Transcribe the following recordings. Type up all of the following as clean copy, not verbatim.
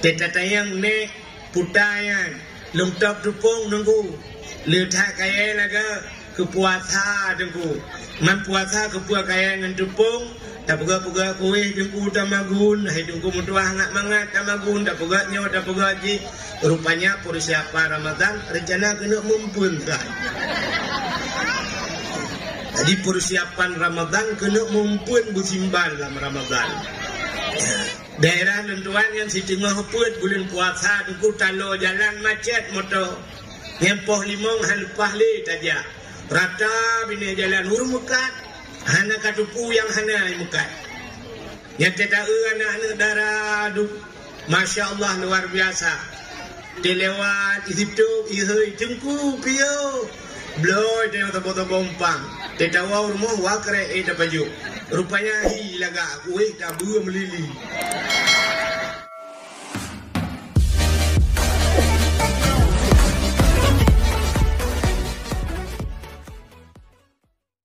Tetatayang ne putayan lungtap tupung nunggu letak kaya laga kepuasa tunggu man puasa kepuasa kaya ngan tupung tak pega kuih jengku tamagun hai tunggu mutuah hangat mangat tamagun tak pega nyo tak pega ji rupanya persiapan Ramadan rencana kena mumpulkan. Jadi persiapan Ramadan kena mumpun bersimbal dalam Ramadan. Daerah tentuan yang si tengah put bulan puasa tunggu talo jalan macet motor nyempoh limong halpah le taja rata bini jalan hurmukat hana katupu yang hana mukat yang tidak anak-anak darah duk Masya Allah luar biasa dilewat hidup ihoi jengku piyo bloy tengok topo-topo umpang tidak wau rumah wakre tak baju rupanya hilaga kuih tak buah melili.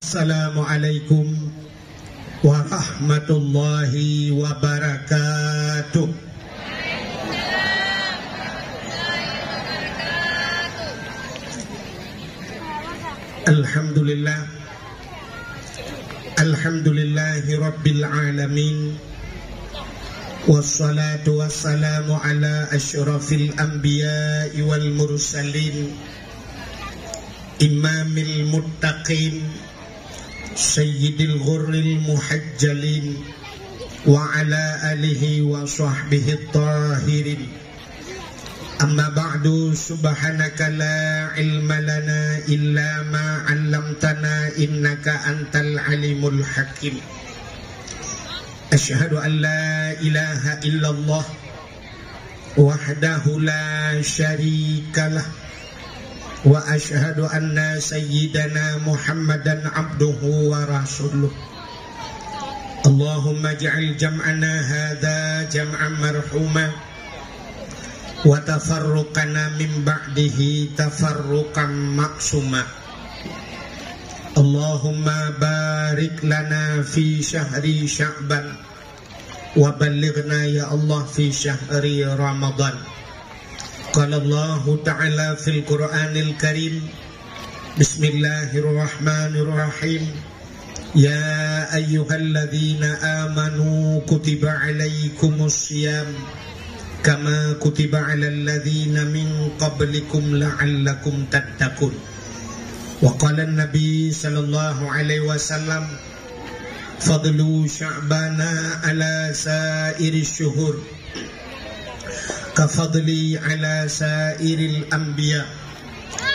Assalamualaikum warahmatullahi wabarakatuh. Alhamdulillah, alhamdulillahi rabbil alamin, wassalatu wassalamu ala asyrafil anbiya'i wal mursalin, imamil muttaqin, sayyidil ghurril muhajjalin, wa ala alihi wa sahbihi tahirin. Amma ba'du, subhanaka la ilma lana illa ma 'allamtana innaka antal alimul hakim. Asyhadu an la ilaha illallah wahdahu la syarikalah wa asyhadu anna sayyidana Muhammadan abduhu wa rasuluh. Allahumma ja'al jam'ana hadha jam'an marhuma wa tafarruqana min ba'dihi tafarruqan maksuma. Allahumma barik lana fi syahri Sya'ban wa ballighna ya Allah fi syahri Ramadan. Qala Allah Ta'ala fil Qur'anil Karim, Bismillahirrahmanirrahim, Ya ayyuhalladzina amanu kutiba alaikumus siyam kama kutiba alal ladzina min qablikum la'allakum tattaqun. Wa qala an-nabi sallallahu alaihi wasallam, fadlu sya'bana ala sa'iri syuhur kafadli ala sa'iril anbiya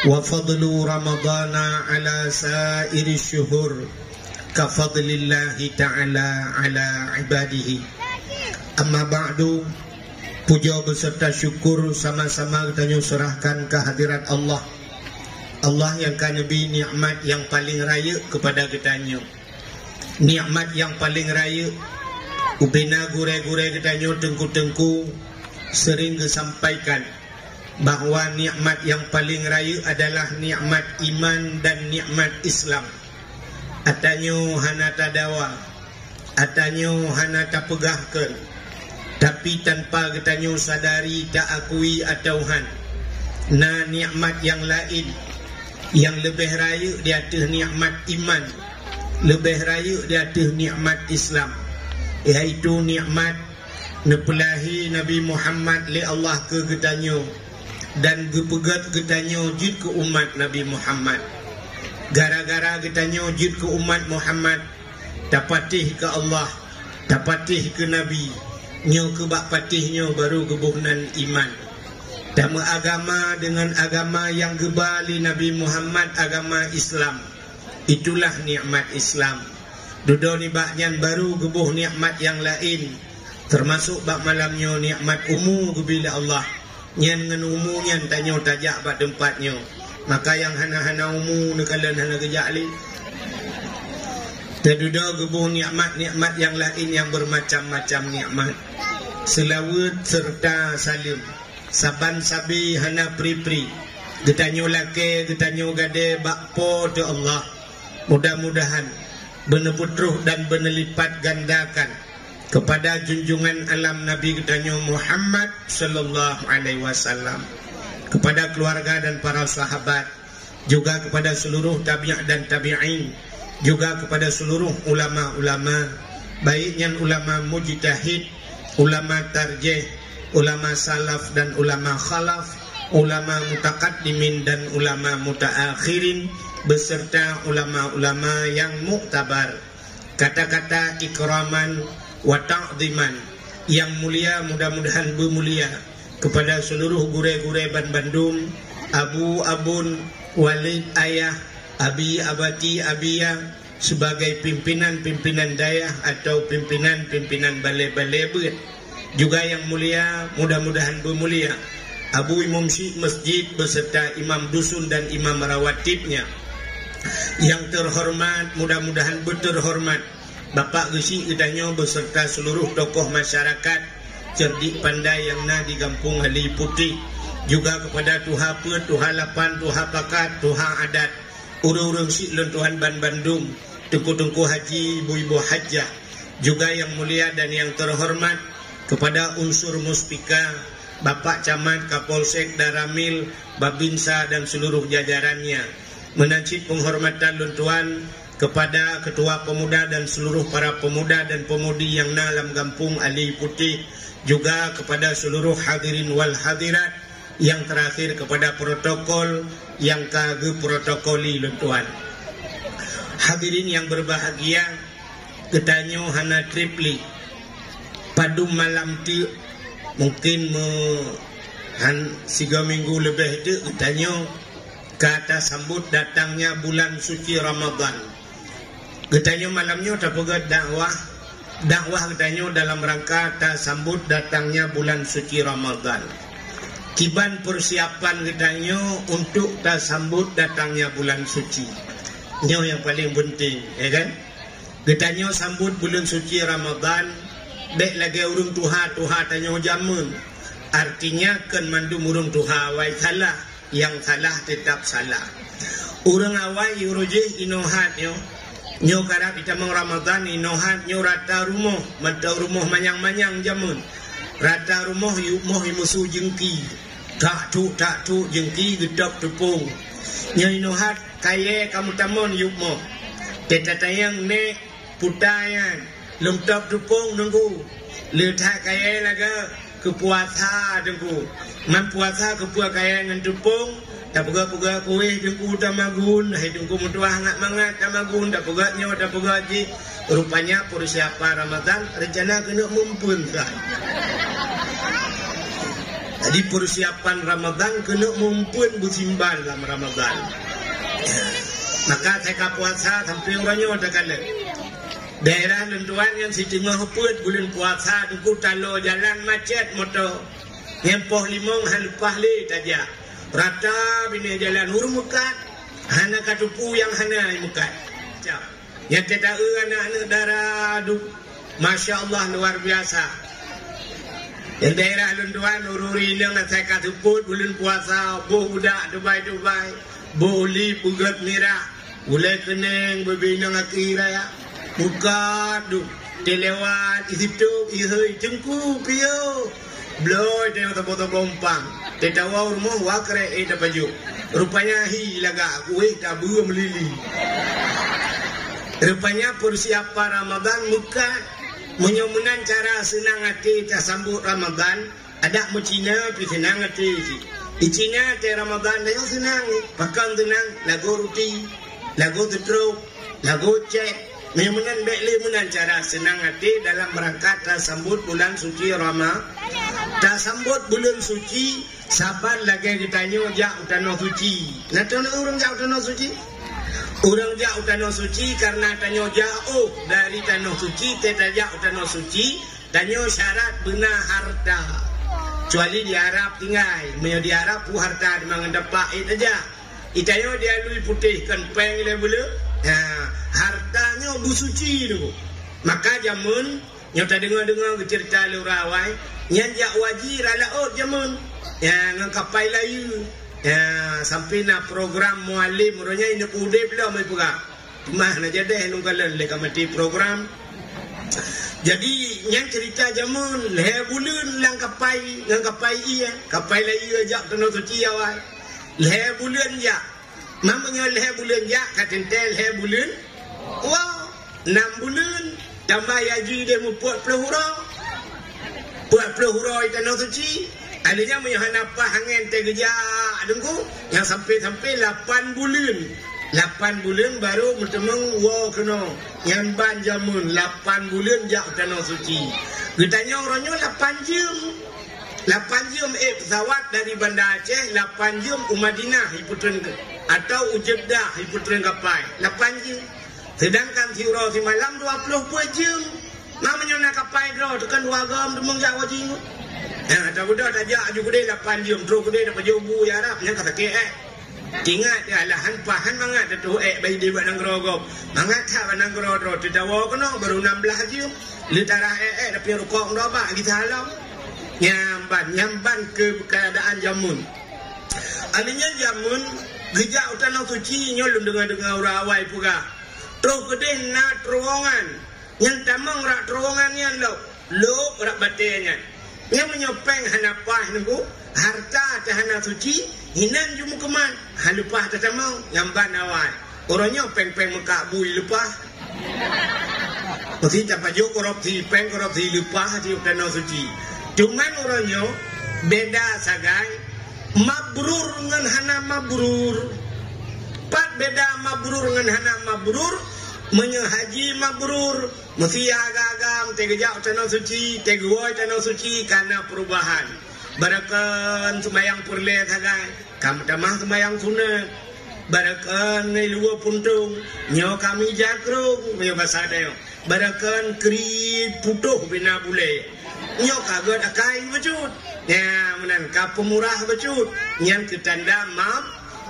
wa fadlu ramadana ala sa'iri syuhur kafadlillahi ta'ala ala ibadihi. Amma ba'du, puja beserta syukur sama-sama kita serahkan kehadirat Allah. Allah yang kan nabi nikmat yang paling raya kepada kita nyo. Nikmat yang paling raya ubena gure-gure kita nyo tengku-tengku sering kesampaikan bahawa nikmat yang paling raya adalah nikmat iman dan nikmat Islam. Atanyo hana tadawa, atanyo hana tapegahkan, tapi tanpa kita nyo sadari tak akui atauhan. Nah nikmat yang lain yang lebih raya di atas nikmat iman, lebih raya di atas nikmat Islam, iaitu nikmat nepelahi Nabi Muhammad li Allah ke kita nyo dan gepegat kita nyo jid ke umat Nabi Muhammad. Gara-gara kita nyo jid ke umat Muhammad, dapatih ke Allah, dapatih ke Nabi, nyo ke bak patihnya baru kebuhnan iman. Dama agama dengan agama yang gebali Nabi Muhammad, agama Islam, itulah nikmat Islam. Dudo ni baknyan baru gebuh nikmat yang lain, termasuk bak malamnya nikmat umu gebila Allah. Nyan ngan umu nyan tanyo tajak bak tempatnya. Maka yang hana-hana umu nekalan hana kejak li. Tedudo gebuh nikmat-nikmat yang lain yang bermacam-macam nikmat. Selawat serta salim, saban sabi hana pri-pri, getanyo lake, getanyo gade bakpo tu Allah. Mudah-mudahan benar putruh dan benar lipat gandakan kepada junjungan alam Nabi kita Muhammad sallallahu alaihi wasallam, kepada keluarga dan para sahabat, juga kepada seluruh tabi'in dan tabi'in, juga kepada seluruh ulama-ulama, baiknya ulama mujtahid, ulama tarjih, ulama salaf dan ulama khalaf, ulama mutaqaddimin dan ulama mutaakhirin, beserta ulama-ulama yang muktabar. Kata-kata ikraman wa ta'ziman yang mulia, mudah-mudahan bermulia kepada seluruh gure-gure Ban Bandung, Abu Abun, Walid Ayah, Abi Abati Abia, sebagai pimpinan-pimpinan dayah atau pimpinan-pimpinan balai-balai ber. Juga yang mulia, mudah-mudahan bermulia Abu Imam Syekh Masjid beserta imam dusun dan imam rawatibnya. Yang terhormat, mudah-mudahan berterhormat Bapak Gesi Gedanyo beserta seluruh tokoh masyarakat cerdik pandai yang na di Kampung Ali Putih. Juga kepada Tuha Pe, Tuha Lapan, Tuha Pakat, Tuha Adat, urang-urang si Tuhan Ban Bandung, tengku-tengku haji, ibu-ibu hajjah. Juga yang mulia dan yang terhormat kepada unsur muspika, Bapak Camat, Kapolsek, Daramil, Babinsa dan seluruh jajarannya. Menancip penghormatan luntuan kepada Ketua Pemuda dan seluruh para pemuda dan pemudi yang dalam Kampung Ali Putih. Juga kepada seluruh hadirin wal hadirat. Yang terakhir kepada protokol yang kagak protokoli luntuan. Hadirin yang berbahagia, getanyo hana tripli padu malam ti mungkin tiga minggu lebih itu getanyo kata sambut datangnya bulan suci Ramadan. Getanyo malamnya tapagat dakwah getanyo dalam rangka ta sambut datangnya bulan suci Ramadan. Kiban persiapan getanyo untuk ta sambut datangnya bulan suci. Ini yang paling penting, ya kan? Getanyo sambut bulan suci Ramadan, dek lagi urung Tuha tanyo jamun. Artinya kan mandum urung Tuha awai salah, yang salah tetap salah. Urang awai urujih inohat nyo karap kita meng Ramadan inohat nyo rata rumah, mantau rumah manyang-manyang jamun. Rata rumah yukmoh musuh jengki, tak tu jengki gedap tepung. Nyo inohat kaya kamu tamon yukmoh. Tetatayang ne putayan lumtap tepung nunggu. Letak kaya laga kepuasa dengku. Mempuasa kepuasa kaya dengan tepung. Tak pegak-pegak kuih dengku tamagun. Hai dengku mutuah ngat-mangat tamagun. Tak pegak nyo, tak pegak ji. Rupanya persiapan Ramadan rencana kena mumpun kan. Jadi persiapan Ramadan kena mumpun bersimbal dalam Ramadan. Maka saya puasa sampai orangnya ada kala. Daerah lentuan yang si tengah heput bulan puasa dengku talo jalan macet motor. Ngempoh limong halupah le tajak. Rata bina jalan hurung mukat. Hana katupu yang hana mukat. Yang tidak anak-anak darah aduk. Masya Allah luar biasa. Yang daerah lunduan ururi yang saya katuput bulan puasa. Boh budak Dubai. Boh li pugat mirah. Ulai keneng berbinang akhirah ya. Mukat duk. Telewat hidup ihai jengku piyo. Bloy tengok tepuk-tepuk umpang. Tetawa rumah wakre tak baju. Rupanya laga kuih tak buah melili. Rupanya persiapan Ramadan muka menyomunan cara senang hati tak sambut Ramadan. Ada Cina pi senang hati. Di Cina te Ramadan dia senang. Pakan tenang lagu roti, lagu tutruk, lagu cek. Menyomunan baik menan cara senang hati dalam rangka tak sambut bulan suci Ramadan. Tak sambut bulan suci, sabar lagi ditanya jak utano suci. Nak tahu orang jak utano suci? Orang jak utano suci karena tanya jauh dari tanah suci, tidak jak utano suci, tanya syarat benar harta. Kecuali di Arab tinggal, menyo di Arab pu harta di mangandapak aja. Itayo dia lui putih kan peng le bulu. Hartanya bu suci tu. Maka jamun nyata dengar-dengar cerita lurawai, nyanjak wajir alaut jamun. Ya ngakapai layu. Ya sampai na program mualim ronya ini udah belum mai puga. Mah na jadi nungkalan le kamati program. Jadi yang cerita jamun leher bulan lang kapai ngang kapai iya kapai la iya jak tanah suci awal leher bulan ya mamanya leher bulan ya katentel leher bulan wow 6 bulan tambah haji dia mu 40 hurau tanah suci adanya menyahanapa hangen tegeja adengku yang sampai 8 bulan 8 bulan baru bertemu wow kena yang ban jamun 8 bulan jak tanah suci. Ditanya orangnya 8 jam pesawat dari Bandar Aceh 8 jam ke Madinah hiputren atau Jeddah hiputren kapai 8 jam. Sedangkan si urau si malam 20 jam. Namanya nak kapai draw tekan 2 gam demung jak wajing. Tak budak tak jak juga dia 8 jam terus dia dapat jobu ya Arab yang kata ke ingat ya lahan pahan mangat tu bayi dia buat nangrogop mangat tak nangrogro terdawa kena baru 16 jam litara tapi rukuk dah bak kita halau nyamban ke keadaan jamun adanya jamun gejak tanah suci nyolong dengan urawai puga terus gede na terowongan yang tamang rak terowongan yang lo rak batenya yang menyopeng hanapah nunggu harta tahana suci hinan jumu keman halupah tatamau nyamban awal orangnya peng-peng mekabui lupah mesti dapat jo korupsi peng korupsi lupah di tanah suci cuman orangnya beda sagai mabrur dengan hana mabrur pat beda mabrur dengan hana mabrur menyahaji mabrur mesti agak-agam tegejak tanah suci teguai tanah suci karena perubahan barakan sembayang purle sagai kam tamah sembayang sunat barakan ngai luar puntung nyo kami jakrung nyo basadayo barakan kri putuh bina bule nyo kagad akai becut ya menan ka pemurah becut yang ketanda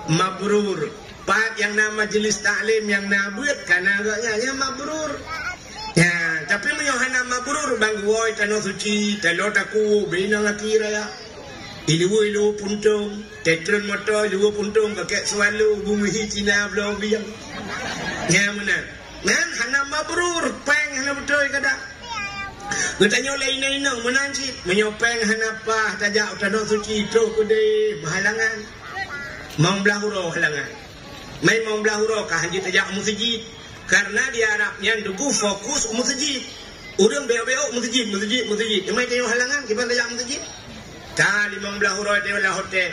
mabrur pat yang nama majelis taklim yang nabuat karena agaknya mabrur ya tapi menyohana mabrur bang woi tanah suci telot aku bina ngakira ya ilu puntung tetron motor ilu puntung kakek selalu bumi Cina belum biang ya menan man hana mabrur peng hana betul kada Ngetanya lain-lain menanjit menyopeng hanapah tajak tanah suci itu kude halangan mau belah huruf halangan mai mau belah huruf kah haji tajak masjid karena di Arabnya duku fokus masjid urang beo-beo masjid mai tanya halangan kiban tajak masjid kali mau belah huruf dia lah hotel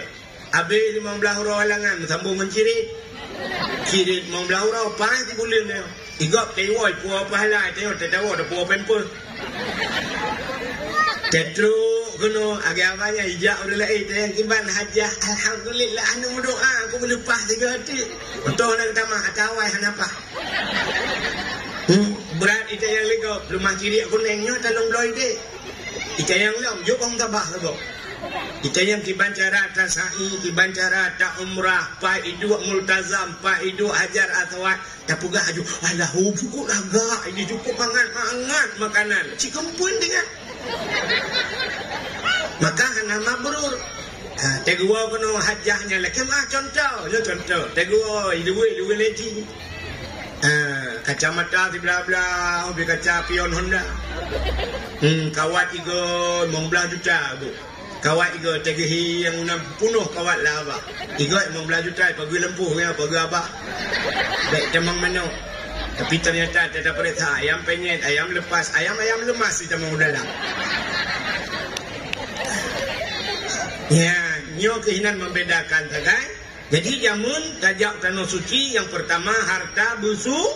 abe mau belah huruf halangan sambung mencirit cirit mau belah huruf pasti boleh dia igap tewoi puah pahala tengok tetawa ada puah pempel tetru kuno agamanya hijak udah yang kiban hajah alhamdulillah anu doa aku melepah tiga hati untuk nak tamah atawai hanapa berat itu yang lego rumah ciri aku nengnya talung loy deh itu yang lom jok orang tabah lego itu yang kiban cara tasai kiban cara tak umrah pa idu multazam pa idu hajar atau tapuga aju alah cukup laga ini cukup hangat makanan cikempun dengan maka hana mabrur tegua kono hajahnya lek mah contoh tegua idu leci kacamata di bla bla hobi kaca pion Honda kawat igo mong belah juta bu kawat igo tegehi yang punuh kawat lah abah igo mong belah juta pagi lempuh ya pagi abah baik temang mano tapi ternyata tidak perintah ayam penyet ayam lepas ayam lemas di temang dalam ya nyo kehinan membedakan kan jadi jamun tajak tanah suci yang pertama harta busuk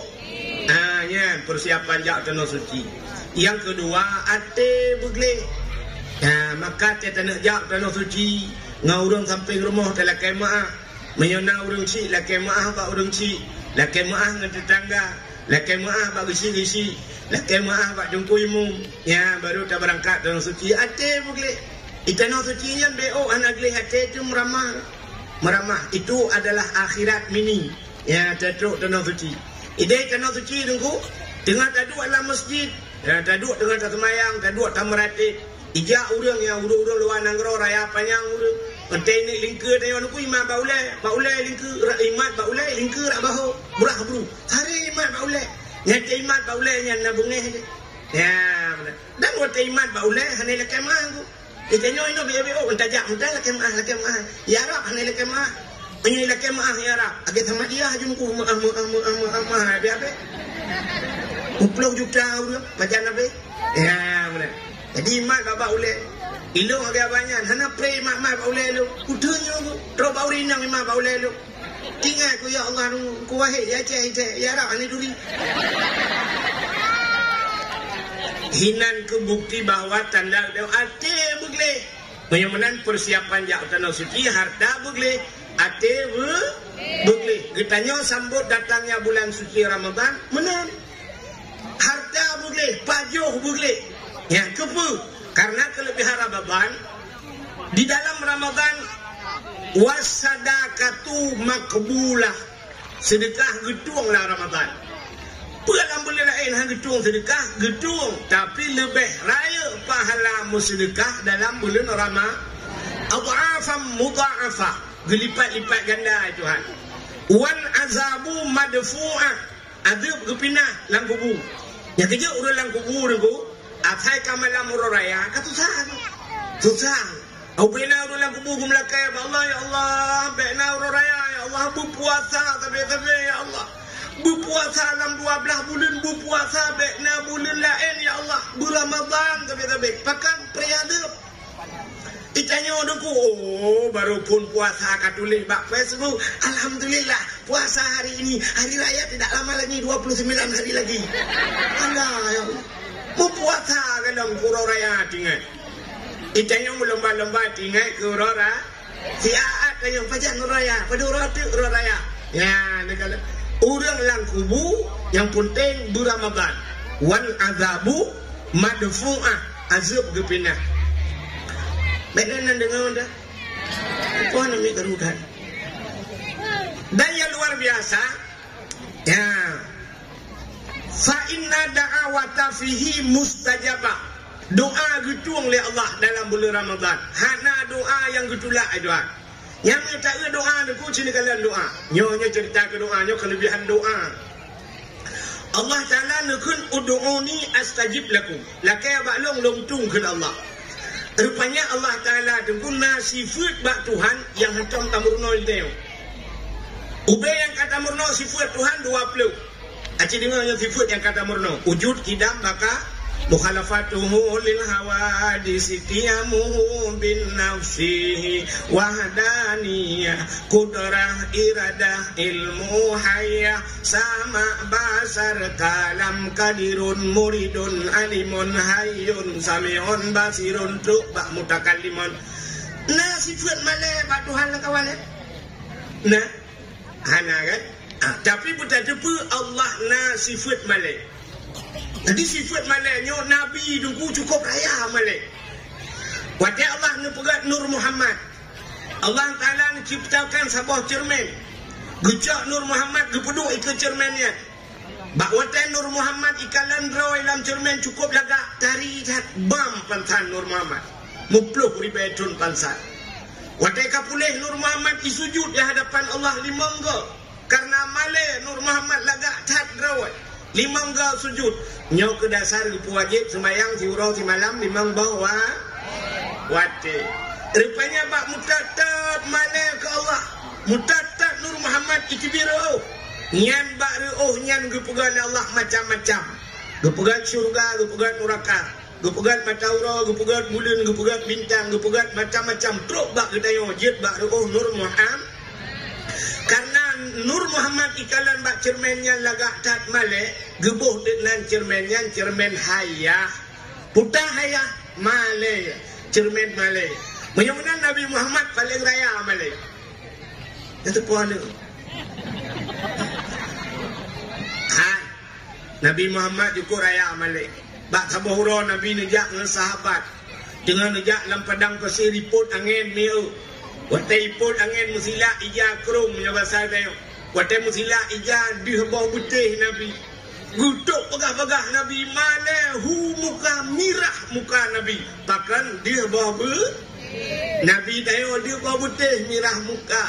ya persiapan jak tanah suci yang kedua ate begle maka tanah jak tanah suci ngaurang sampai rumah telah kemaah menyona urang si la kemaah ba urang si la kemaah ngan tetangga la kemaah ba gisi la kemaah ba jungkuimu ya baru ta berangkat tanah suci ate begle tanah suci nya beo anak le ate tu meramah itu adalah akhirat mini ya taduk tanah suci ide tanah suci tunggu dengan taduk dalam masjid ya taduk dengan semayang taduk tamerati ija urang yang urang luar nanggro raya panjang urang penting ni lingkar tanya aku imam baulai lingkar imat baulai lingkar abaho murah bro hari imat baulai nyata imat baulai nya nabungeh Ya, dan wata iman ba ulai hanai la kemah ku. Itanyo ino be oh entajak mudah la kemah. Ya Rab hanai la kemah. Ini la kemah ya Rab. Age sama dia jumku be. Upload juta udah macam apa? Ya, benar. Jadi iman bapa ulai. Ilo agak banyak. Hana pray mak ba ulai lu. Kudunya ku. Tro ba urinang mak ba ulai lu. Tinggal ku ya Allah ku wahid ya cek ya Rab ani duri. Hinan ke bukti bahawa tanda ate bugle menyamanan persiapan jak tanah suci harta bugle ate bugle ditanya sambut datangnya bulan suci Ramadan menan harta bugle pajuh bugle ya kepu karena kelebihan Ramadan di dalam Ramadan wasadaqatu makbulah sedekah gedunglah Ramadan. Bukan boleh lain hang gedung sedekah gedung tapi lebih raya pahala sedekah dalam bulan Ramadan. Adhafam mudha'afah gelipat-lipat ganda Tuhan. Wan azabu madfu'ah adab gepinah lang kubur. Ya kerja urang lang kubur tu atai kamalam raya kata susah. Au bina urang lang kubur gumlakai Allah ya Allah bina raya ya Allah berpuasa tapi ya Allah. Berpuasa dalam 12 bulan berpuasa bekna bulan lain ya Allah Ramadan tapi pakan periadab ditanya aku baru pun puasa katulis bak Facebook alhamdulillah puasa hari ini hari raya tidak lama lagi 29 hari lagi Allah ya Allah berpuasa dalam kuro raya tinggal ditanya lomba-lomba tinggal kuro raya siat yang pajak raya pada roti raya ya negara orang lang kubu yang penting Ramadan. Wan azabu madfu'ah azab gepinah. Benar dengar anda? Apa namanya kerudan? Dan yang luar biasa, ya. Fa inna da'awata fihi mustajabah. Doa gedung oleh Allah dalam bulan Ramadan. Hana doa yang gedulak doa. Yang tak ada doa aku sini kalian doa. Nyonya cerita ke doa, nyo kelebihan doa. Allah Taala nakun ud'uni astajib lakum. Lakai baklong longtung ke Allah. Rupanya Allah Taala tengku nasifat bak Tuhan yang hentam tamurno itu. Ubay yang kata murno sifat Tuhan 20. Aci dengar yang sifat yang kata murno. Wujud kidam baka mukhalafatuhu lil hawadisi qiyamuhu bin nafsihi wahdaniyah kudrah iradah ilmu hayah sama basar kalam kadirun muridun alimun hayyun sami'un basirun truk bak mutakallimun. Nah sifat malai bak Tuhan lah kawan. Nah hana kan tapi buta depa Allah na sifat malai. Jadi sifat malainya Nabi dulu cukup raya malai. Waktu Allah nepegat Nur Muhammad. Allah Ta'ala menciptakan sebuah cermin. Gejak Nur Muhammad gepeduk ikut cerminnya. Bak waktu Nur Muhammad ikalan rawai dalam cermin cukup lagak tari bam pantan Nur Muhammad. Mupluh ribetun pansan. Waktu kapulih Nur Muhammad isujud di hadapan Allah limangga. Karena malai Nur Muhammad lagak tat rawai. Limang gau sujud nyok ke dasar wajib semayang si urau si malam limang bawa wate rupanya bak mutatat malai ke Allah mutatat Nur Muhammad ikibiro nyan bak reuh nyan gepegan Allah macam-macam gepegan syurga gepegan neraka gepegan mataura gepegan bulan gepegan bintang gepegan macam-macam truk bak gedayo jid bak reuh Nur Muhammad. Karena Nur Muhammad ikalan bak cermennya lagak tat malek gebuh dengan cermennya cermen hayah putah hayah malek cermen malek menyamanan Nabi Muhammad paling raya malek itu puan Nabi Muhammad juga raya malek bak sabuhura Nabi nejak dengan sahabat dengan nejak dalam padang pasir riput angin miu. Watai pun angin musila ija krum ya bahasa dia. Watai musila ija di bawah putih Nabi. Gutuk pegah-pegah Nabi malehu muka mirah muka Nabi. Bahkan dia bawah Nabi tayo dia bawah putih mirah muka.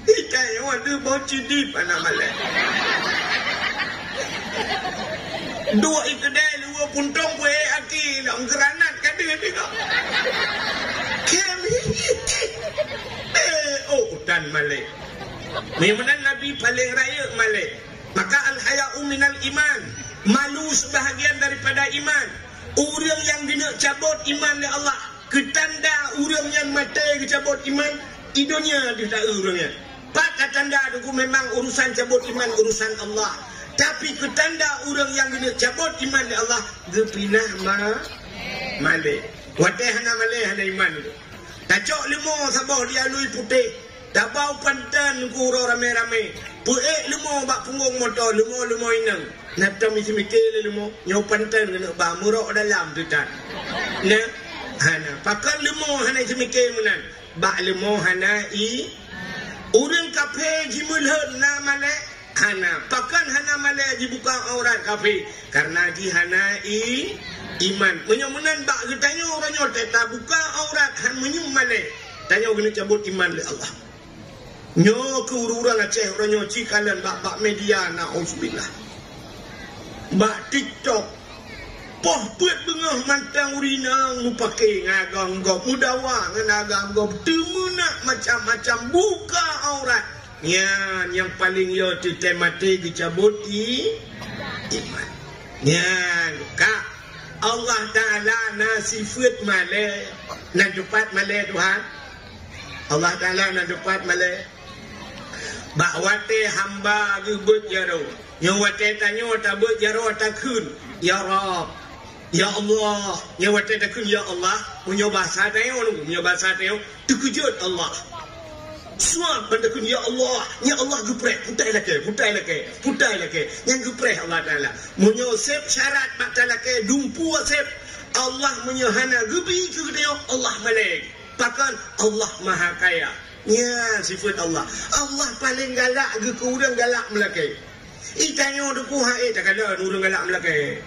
Tayo dia bawah cidi panah malai. Dua ikedai go puntung gue aki dong granat kan dia tengok. Kami. Dan Malik. Memang Nabi paling raya Malik. Maka al-haya'u minal iman. Malu sebahagian daripada iman. Orang yang kena cabut iman oleh Allah. Ketanda orang yang mati cabut iman. Idonya dia tak orangnya. Pak ketanda itu memang urusan cabut iman urusan Allah. Tapi ketanda orang yang kena cabut iman oleh Allah. Dia pindah Malik. Watih hana Malik hana iman itu. Tacok limo sabah dia lui putih. Dabau pantan kuro rame-rame. Puek limo bak punggung motor. Limo inang. Nata misi mikir limo. Nyau pantan kena bah murok dalam tu tak. Nah. Hana. Pakai limo hana isi mikir menan. Bak limo hana i. Orang kafe jimulhan na Malik. Hana. Pakan hana Malik dibuka aurat kafe. Karena di hana i. Iman. Menyomunan bak tanya orang nyotek tak buka aurat han menyum Malik. Tanya kena cabut iman oleh Allah. Nyo ke orang Aceh orang nyo cikalan bak media na'udzubillah. Bak TikTok. Poh buat bengah mantang urinang mu pakai ngagang gop mudawa ngagam gop temunak macam-macam buka aurat. Nyan yang paling yo mati dicabuti iman. Nyan kak Allah Ta'ala nasifat Malik. Nak dapat Malik Tuhan. Allah Ta'ala nak dapat Malik. Bak wate hamba gebut jaro. Yang wate tanya tak bet jaro tak kun. Ya Rab. Ya Allah. Yang wate tak kun ya Allah. Punya bahasa tayo. Punya bahasa tayo. Terkejut Allah. Suap pada kun ya Allah. Ya Allah geprek. Putai laki. Yang geprek Allah Ta'ala. Punya sep syarat mata laki. Dumpu sep. Allah menyahana gebi ke dia. Allah Malik. Pakan Allah Maha Kaya. Ya sifat Allah. Allah paling galak ke orang galak melaki. Tanya duku hae tak ada orang galak melaki.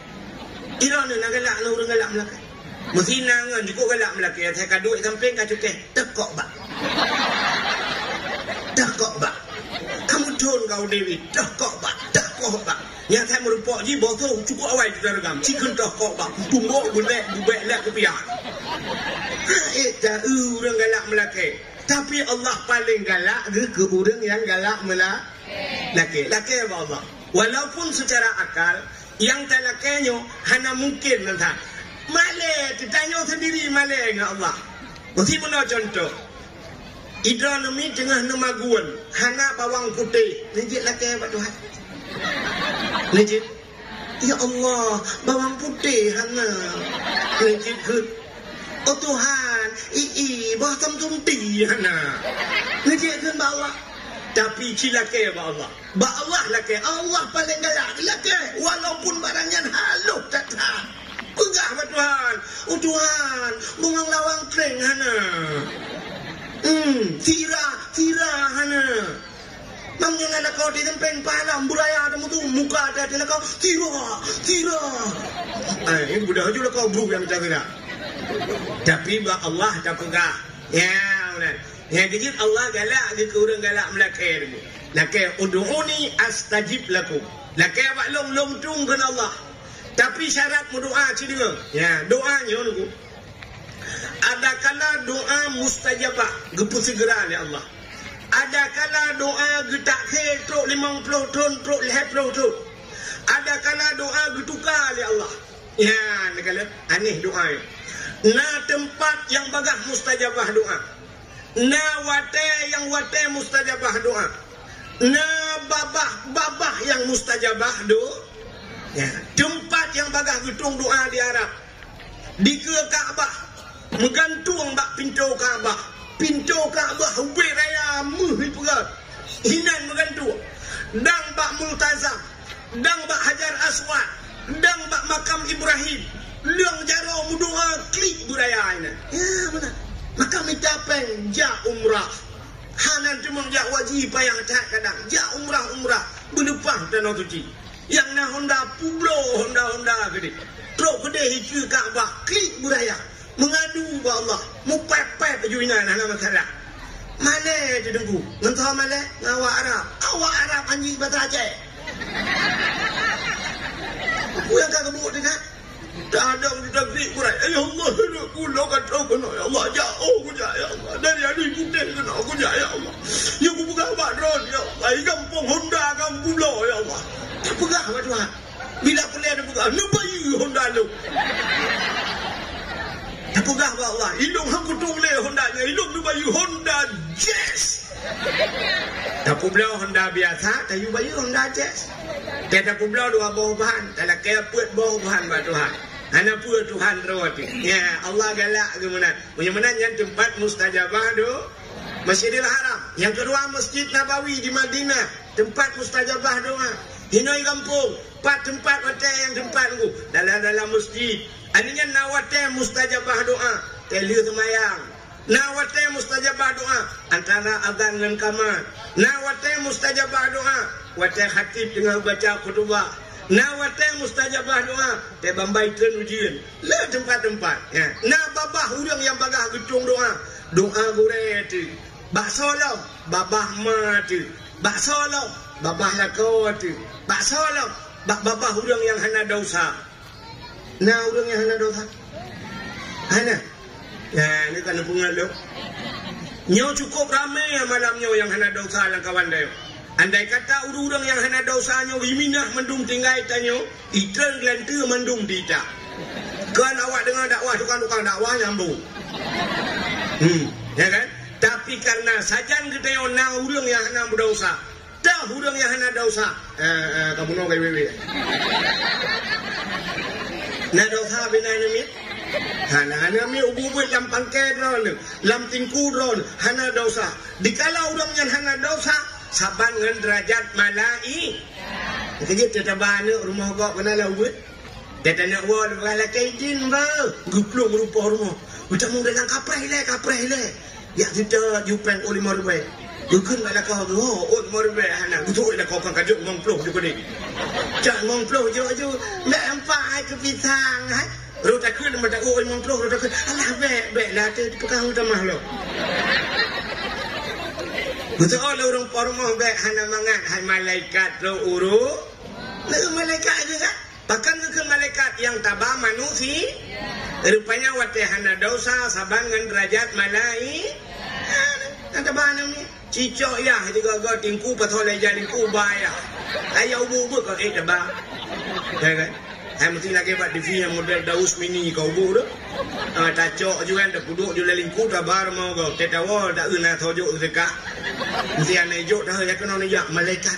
Ira nak galak orang galak melaki. Mesti nangan juga galak melaki. Saya ka duit samping ka cukeh. Tekok bak. Kamu tun kau Dewi. Tekok bak. Yang saya merupak ji botol cukup awal di dalam. Cikun tekok bak. Tumbuk bubek lek ke pihak. Dah orang galak melaki. Tapi Allah paling galak ke orang yang galak melaki. Laki apa Allah? Walaupun secara akal yang tak lakinya hanya mungkin nanti. Malik, ditanya sendiri Malik dengan Allah. Mesti mana contoh? Idranami tengah nama guan, hana bawang putih. Legit laki apa Tuhan? Legit. Ya Allah, bawang putih hana. Legit ke? Oh Tuhan, bah tumti hana. Legit kan Allah. Tapi cilake ba Allah. Ba Allah lake. Allah paling galak lake. Walaupun barangnya halus datang. Pegah ba Tuhan. Oh Tuhan, bungang lawang kering hana. Tira hana. Mamnya ngala kau di tempeng palam buraya ada mutu muka ada di kau tira. Ini budak juga kau bru yang jaga. Tapi ba Allah tak pegah. Ya, benar. Yang kecil Allah galak ke orang galak melakir. Lakir ud'uni astajib lakum. Lakir abak long tung kan Allah. Tapi syarat berdoa cina. Ya, doanya nunggu. Ada kala doa mustajabah. Gepu segera oleh Allah. Ada kala doa getak ke truk 50 ton, truk 50 ton. Ada kala doa getukar oleh Allah. Ya, ni kala aneh doa. Na tempat yang bagah mustajabah doa. Na wate yang wate mustajabah doa. Na babah yang mustajabah doa. Ya, tempat yang bagah gedung doa di Arab. Di ke Kaabah. Menggantung bak pintu Kaabah. Pintu Kaabah hubir raya muhipugat. Hinan menggantung. Dang bak Multazam. Dang bak Hajar Aswad. Dang bak makam Ibrahim. Leung jaro mudoa klik budaya ini. Ya benar. Maka minta peng ja umrah. Hanan cuma ja wajib payah tak kadang. Ja umrah berlepah dan suci. Yang na Honda Publo Honda gede. Truk gede hiku Kaabah klik budaya. Mengadu ba Allah. Mu pepet juinan hana masalah. Mana tu dengku? Ngentah mana? Ngawak Arab. Awak Arab anjing bahasa Aceh. Aku yang kau kebuk dengan Tak ada di negeri Quran. Ya Allah, pulau kata kena. Ya Allah, jauh aku ya Allah. Dari adik putih kena aku ya Allah. Ya aku pegang badron ya Allah. Kampung Honda kampung pulau ya Allah. Tak pegang apa Tuhan. Bila aku lihat dia pegang, lu bayi Honda lu. Tak pegang apa Allah. Hidung aku toleh Hondanya. Hidung lu bayi Honda Jazz. Tak pulau Honda biasa. Tak bayi Honda Jazz. Tak pulau dua bawah bahan. Tak kaya puat bawah bahan buat Tuhan. Hana pun Tuhan rawat. Ya Allah galak kemudian. Bagaimana yang tempat mustajabah tu? Masjidil Haram. Yang kedua Masjid Nabawi di Madinah. Tempat mustajabah doa. Hinoi kampung. 4 tempat hotel yang tempat tu. Dalam masjid. Aninya nawate mustajabah doa. Telu semayang. Nawate mustajabah doa. Antara azan dan kamar. Nawate mustajabah doa. Wate khatib tengah baca khutbah. Na wate mustajabah doa. Te bambai tren ujian. Le tempat-tempat. Ya. Na babah urang yang bagah gecung doa. Doa gure tu. Bakso lo, babah mati. Bakso lo, babah lakau tu. Bakso lo, babah urang yang hana dosa. Na urang yang hana dosa. Hana. Ya, ni kan pengalu. Nyo cukup ramai malam nyo yang hana dosa lang kawan dayo. Andai kata urang yang hana dosanya wiminah mendung tinggai tanyo, itren gelantu mendung dita. Kan awak dengar dakwah tukang-tukang dakwah nyambung. Ya kan? Tapi karena sajan kita yo na urang yang hana berdosa. Dah urang yang hana dosa. Kamu no kai wewe. Na dosa bina ni. Hana mi ubu-ubu lam pangke ron, lam tingku ron, hana dosa. Dikala urang yang hana dosa saban dengan derajat malai. Kerja tetabah anak rumah kau kena lawat. Dia nak buat bala kaijin ba. Guplung rupa rumah. Ucap mu dalam kapreh le. Ya kita jupen oleh marwe. Bukan bala kau tu. Oh marwe anak. Betul lah kau kan kajuk mongploh juga ni. Cak mongploh jo. Nak empat ke pisang. Ru tak kun macam oh mongploh ru tak kun. Alah bek lah tu pegang utamah lo. Betul orang pormoh baik hana mangat hai malaikat lo uru. Lalu malaikat juga. Bahkan ke malaikat yang tabah manusia. Rupanya wate hana dosa sabangan derajat malai. Ada mana ni? Cicok ya juga go tingku patolai jadi kubaya. Ayah ubu kau tabah. Ya kan? Saya mesti lagi buat TV yang model Daus Mini kau ubu tu. Tacok juga dah duduk di lingkup tabah mau kau. Tetawa tak guna tojuk dekat. Mesti anak hijau dah ya kena ni ya malaikat.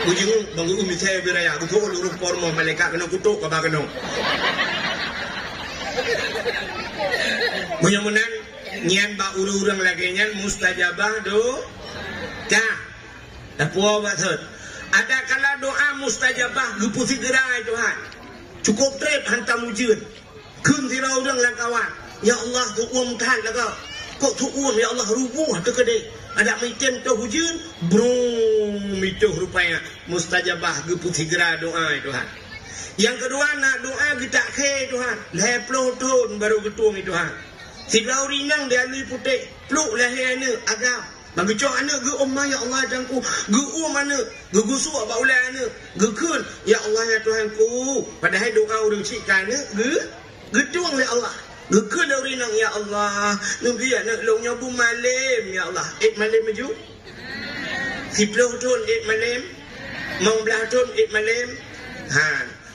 Ujung bangun umi saya beraya betul urut pormo malaikat kena kutuk apa kena. Mudah-mudahan nyan ba urang lagi nyan mustajabah do. Dah. Dah puas betul. Ada kala doa mustajabah lupu segera Tuhan. Cukup trip hantam ujian. Kun tirau urang lang kawan. Ya Allah tu tahan lah kau. Kok tu ya Allah rubuh tu kedai. Ada miten tu hujan, brum itu rupanya mustajabah lupu segera doa Tuhan. Yang kedua nak doa kita ke Tuhan. Leplo ton baru ketung Tuhan. Siglau rinang dia lui putih. Pluk lahir ni agam. Bagi cok anak ge umma ya Allah jangku. Ge mana? Ge gusu apa ulai anak. Ge kun ya Allah ya Tuhanku. Padahal doa urang cikan ge getung oleh Allah. Ge kun rinang ya Allah. Nabi anak long nyobu malam ya Allah. Malam maju. 10 ton malam. 19 ton malam.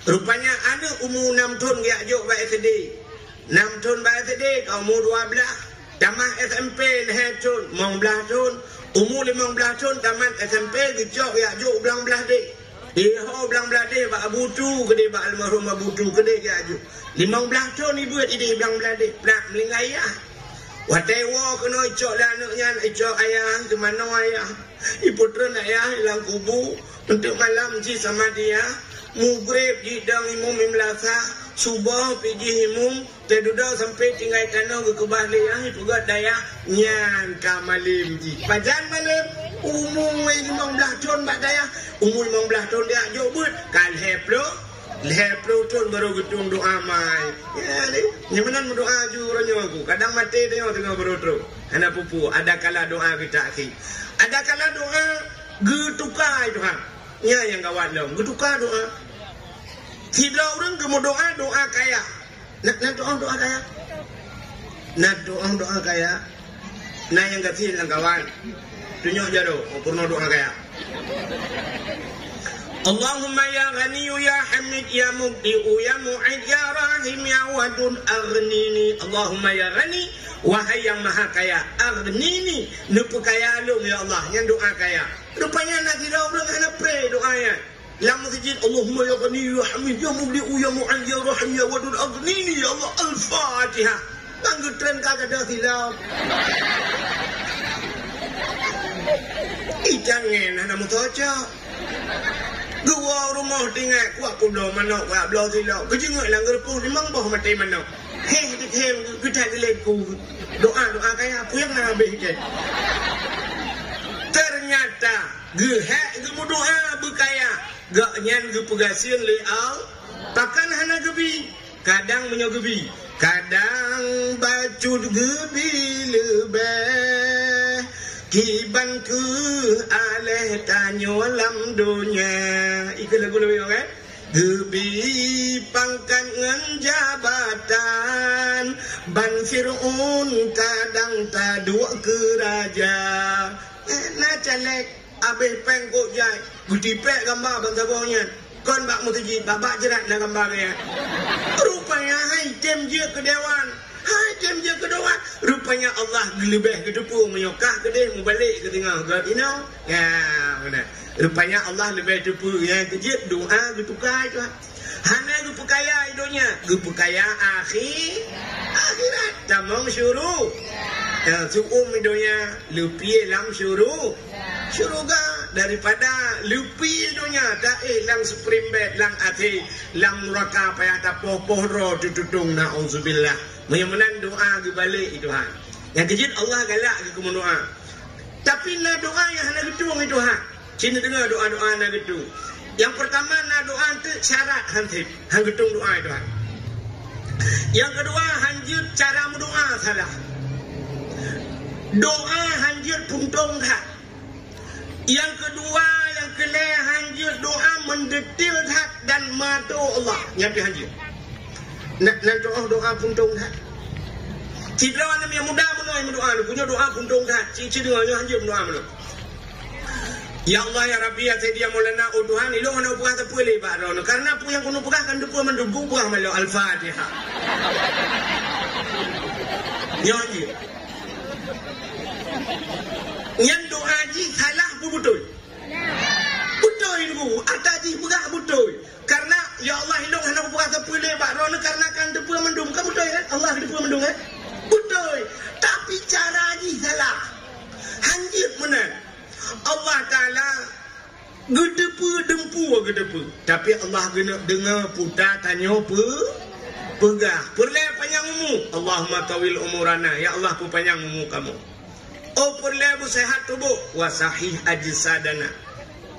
Rupanya ada umur 6 tahun dia ajak baik sedih. 6 tahun baik sedih, kau umur 12. Tamat SMP 2 tahun, 15 tahun. Umur 15 tahun tamat SMP dia ajak belang belah dek. Dia belang belah dek bak Abu Tu ke dia bak almarhum Abu Tu ke dia ajak. 15 tahun ibu dia belang belah dek. Nak melingkai ayah. Watewa kena icok lah anaknya, icok ayah ke mana ayah. Ibu terang ayah hilang kubu untuk malam si sama dia. Mugrib jidang imum imlasa subah piji imum teduda sampai tinggal tanah ke kebahliah itu gak daya nyan kamalim ji pajan malam umum 15 tahun bak daya umur 15 tahun dia jobut kan heplo tahun baru getung doa mai ya ni nyaman berdoa ju ranyo aku kadang mati tengok tengah berotro anak pupu ada kala doa kita akhi ada kala doa getukai Tuhan ya yang kawan dong getukar doa Tidak orang kamu doa kaya. Nak doa kaya. Nak doa kaya. Nah yang kecil yang kawan. Tunjuk jado, purno doa kaya. Allahumma ya ghani ya hamid ya mubdi'u ya mu'id ya rahim ya wadud aghnini. Allahumma ya ghani, wahai yang maha kaya, aghnini, nupu kaya lu ya Allah, yang doa kaya. Rupanya nak tidak belum kena pray doanya. Dalam masjid, Allahumma ya ghani ya hamid ya mubdi'u ya mu'id ya rahim ya wadud aghnini ya Allah. Al-Fatihah. Tangguh tren kagak ada silap. Jangan nak mutoca. Dua rumah tinggal kuat pulau mana kuat belau silap. Kejenguk lang gerpuh memang boh mati mana. Kita dileku doa kaya apa yang nak habis ke. Ternyata gehak gemu doa berkaya. Gak nyan ge pegasin li al. Takkan hana gebi. Kadang menyogebi. Kadang bacut gebi lebih. Kiban ke aleh tanyo lam dunya. Iku lagu lebih kan? Gebi pangkat ngan jabatan. Ban Fir'un kadang taduk ke raja. Nak calek abih pengkok jai. Gudipek gambar bantabohnya. Kon bak mutajid babak jerat nak gambarnya. Rupanya hai tem je ke dewan. Hai jam je kedua. Rupanya Allah gelebih ke depu menyokah ke dia membalik ke tengah God inau. Ya benar. Rupanya Allah lebih depu yang kejip doa getukar itu. Hana ge kaya hidupnya, ge kaya akhirat. Tamang syuruk. Ya suum hidupnya lupi lam syuruk. Syuruga daripada lupi hidupnya tak lang supreme bed lang ati lang raka payah tapoh ro tutung nauzubillah. Menyamanan doa ke balik Tuhan. Yang kejut Allah galak ke kumun doa. Tapi nak doa yang nak getung itu ha. Cina dengar doa-doa nak getung. Yang pertama nak doa tu syarat hantip. Hang getung doa itu ha. Yang kedua hanjut cara mendoa salah. Doa hanjut puntung tak. Yang kedua yang kelih hanjut doa mendetil tak dan matu Allah. Yang dihanjut. Nak doa puntung tak. Cik lawan yang muda mendoa lu punya doa puntung tak. Cik dengarnya hanjut doa mendoa. Ya Allah ya Rabbi ya Sayyidina Maulana Tuhan ilo hana buah tepu lebat rono karena pu yang kuno pegah kan depu mendubung buah malu Al-Fatihah. Ya hanjut. Yang doa ji salah betul. Betul itu. Ataji pegah betul. Karena ya Allah ilung hana buah tepu lebat rono karena kan depu mendung kan betul kan? Allah depu mendung kan? Betul. Tapi cara ji salah. Hanjut benar. Allah Ta'ala gedepu. Tapi Allah dengar putar tanya pegah. Perleh panjang umur. Allahumma tawil umurana. Ya Allah pu panjang umur kamu. Oh perleh bu sehat tubuh. Wa sahih ajsadana.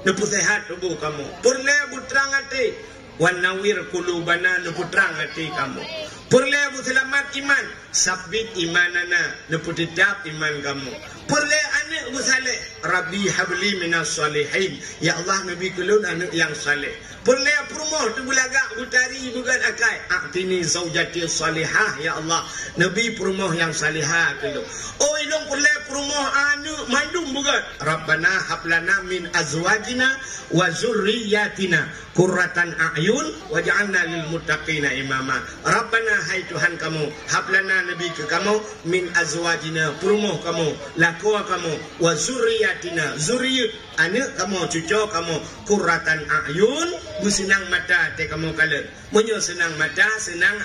Nepu sehat tubuh kamu. Perleh bu terang hati. Wa nawir kulubana. Nepu terang hati kamu. Perleh bu selamat iman. Sabit imanana. Nepu tetap iman kamu. Perleh anak bu saleh. Rabbi habli minas salihin. Ya Allah Nabi kulun anak yang saleh. Perleh perumah tu bulagak butari bukan akai. A'tini zaujati salihah ya Allah. Nabi perumah yang salihah kulun. Oh ilung perleh perumah anak mandum bukan. Rabbana hablana min azwajina wa zurriyatina qurratan a'yun waj'alna lil muttaqina imama. Rabbana hai Tuhan kamu, hablana nabi ke kamu min azwajina perumah kamu, lakua kamu wa zurriyatina zuriyat anak kamu, cucu kamu, qurratan a'yun senang mata te kamu kala. Munyo senang mata, senang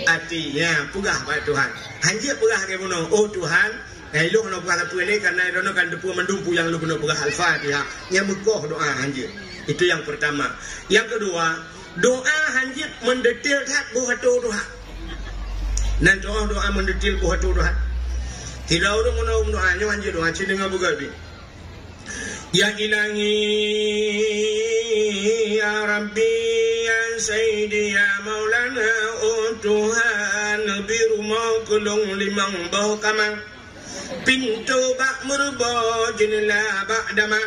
hati. Ya, pegah pada Tuhan. Hanjir pegah ke bunuh. Oh Tuhan, lu kena pegah apa ni karena dono kan depu mendumpu yang lu kena pegah Al-Fatihah. Yang mekoh doa hanjir. Itu yang pertama. Yang kedua, doa hanjir mendetil tak buah Tuhan. Nanti doa mendetil buah Tuhan. Tidak orang menau doanya hanjir doa cina dengan begabi. Ya ilahi ya Rabbi ya Sayyidi ya Maulana Tuhan biru mau kulung limang bau kamang pintu bak merubah jendela bak dama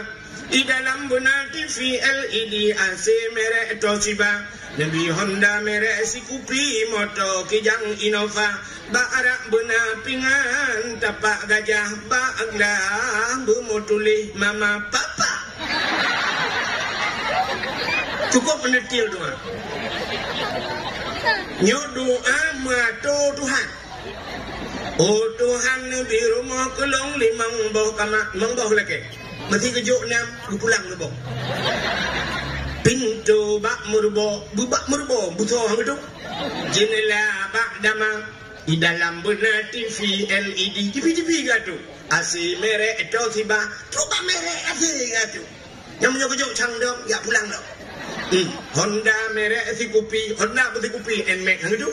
di dalam benar TV LED AC merek Toshiba, Nabi Honda merek Sikupi, motor Kijang Innova, Ba'arak benar pingan tapak gajah, Ba'aglah bermotulih mama papa. Cukup menetil doa. Nyok doa mato Tuhan. Oh Tuhan di rumah kelong limang bau kamak mengbau lagi. Mesti kejuk nam pulang lu bau. Pintu bak merbo, bubak merbo, butuh hang itu. Jendela bak dama di dalam benar TV LED, TV gatu. AC merek Toshiba, coba merek AC gatu. Yang punya kejuk cang dong, ya pulang dong. Honda merek Sikupi, Honda Sikupi, NMAX hang itu.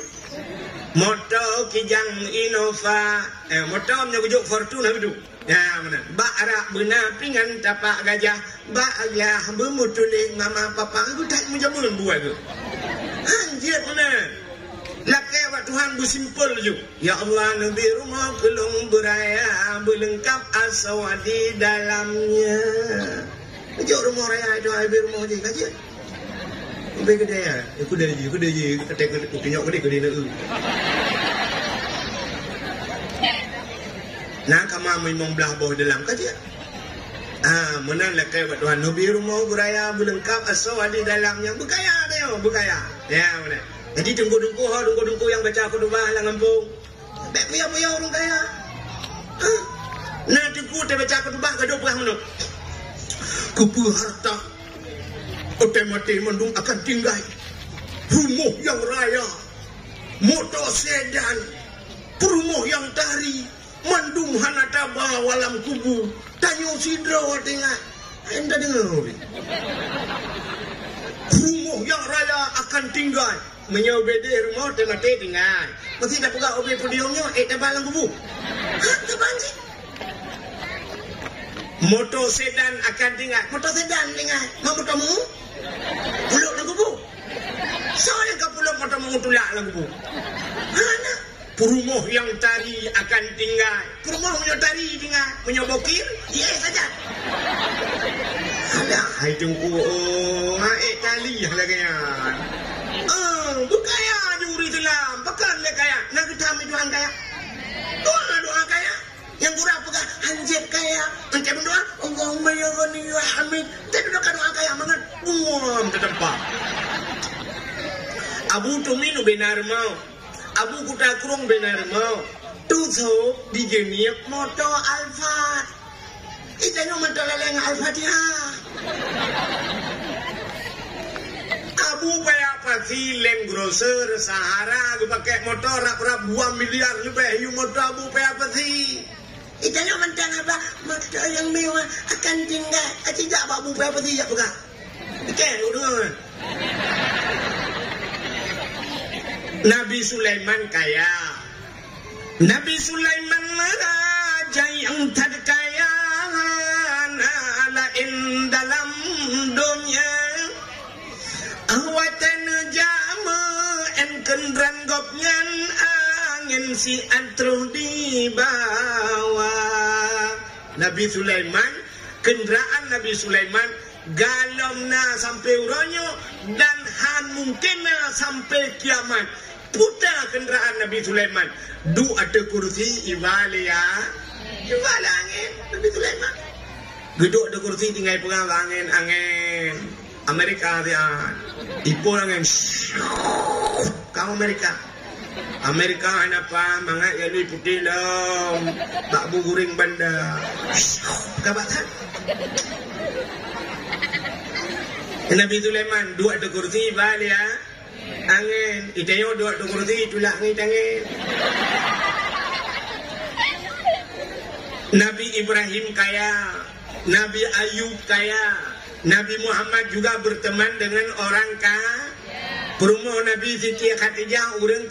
Motor Kijang Innova, motor punya kejuk Fortune hang itu. Ya mana? Ba'arak benar pingan tapak gajah, ba'aglah bermutulih mama papa. Aku tak menjabul buat tu. Anjir mana? Lakai wa Tuhan bersimpul je. Ya Allah, Nabi rumah kelung beraya, berlengkap asawadi dalamnya. Kejuk rumah raya itu, habis rumah je kaji. Habis kedai ya? Kedai je. Kenyok kedai nak. Nah, kamu memang belah bawah dalam kaji. Mana lakai wa Tuhan, Nabi rumah beraya, berlengkap asawadi dalamnya. Berkaya dia, berkaya. Ya, mana? Jadi tunggu yang baca khutbah lah ngampung. Tak puya orang kaya. Nah tunggu dia baca khutbah ke 20 menit. Kupu harta otomatis mendung akan tinggal. Rumah yang raya, motor sedan, rumah yang tari, mendung hanataba walam kubu. Tanyo sidro tengah. Anda dengar ni. Rumah yang raya akan tinggal. Menyobede rumah tengah tinggal. Mesti dah pegang obek podiumnya, tebalang kubu. Tebalang sih. Motor sedan akan tinggal. Motor sedan tinggal. Mampu kamu? Puluk lang kubu. Saya ke puluk motor mengutulak lang kubu. Mana? Rumah yang tari akan tinggal. Rumah punya tari tinggal. Punya bokir, dia saja. Alah, hai tunggu. Tali lagi kan. Berkaya juri Islam, pekan dia kaya. Nak kita ambil doa kaya. Doa kaya. Yang kurang pegang anjir kaya. Macam doa, Allahumma ya ghani ya hamid. Tapi doa kaya mangat buam ke tempat. Abu Tuminu benar mau. Abu Kutakurung benar mau. Tutup di jenis motor Alphard. Itu motor leleng Al-Fatihah. Abu payah pasti Land Cruiser Sahara aku pakai motor rap 2 miliar lebih. You motor Abu payah pasti. Itanya mentang apa? Motor yang mewah akan tinggal. Tidak Abu payah pasti ya bukan. Okey, udah. Nabi Sulaiman kaya. Nabi Sulaiman raja yang terkaya lain dalam dunia. Awatan jama en kendran gopnyan angin si antruh di bawah. Nabi Sulaiman, kenderaan Nabi Sulaiman galomna sampai uronyo dan han mungkinna sampai kiamat. Putar kenderaan Nabi Sulaiman. Du ada kursi ibalia. Ibal angin Nabi Sulaiman. Geduk ada kursi tinggal pegang angin. Amerika dia ipo angin. Kau Amerika apa mangat jadi putih dong. Bak guring banda. Kabatan. Nabi Sulaiman dua ada kursi balia angin. Itayo dua ada kursi tulak ni angin. Nabi Ibrahim kaya, Nabi Ayub kaya. Nabi Muhammad juga berteman dengan orang kaya. Perumah Nabi Siti Khadijah orang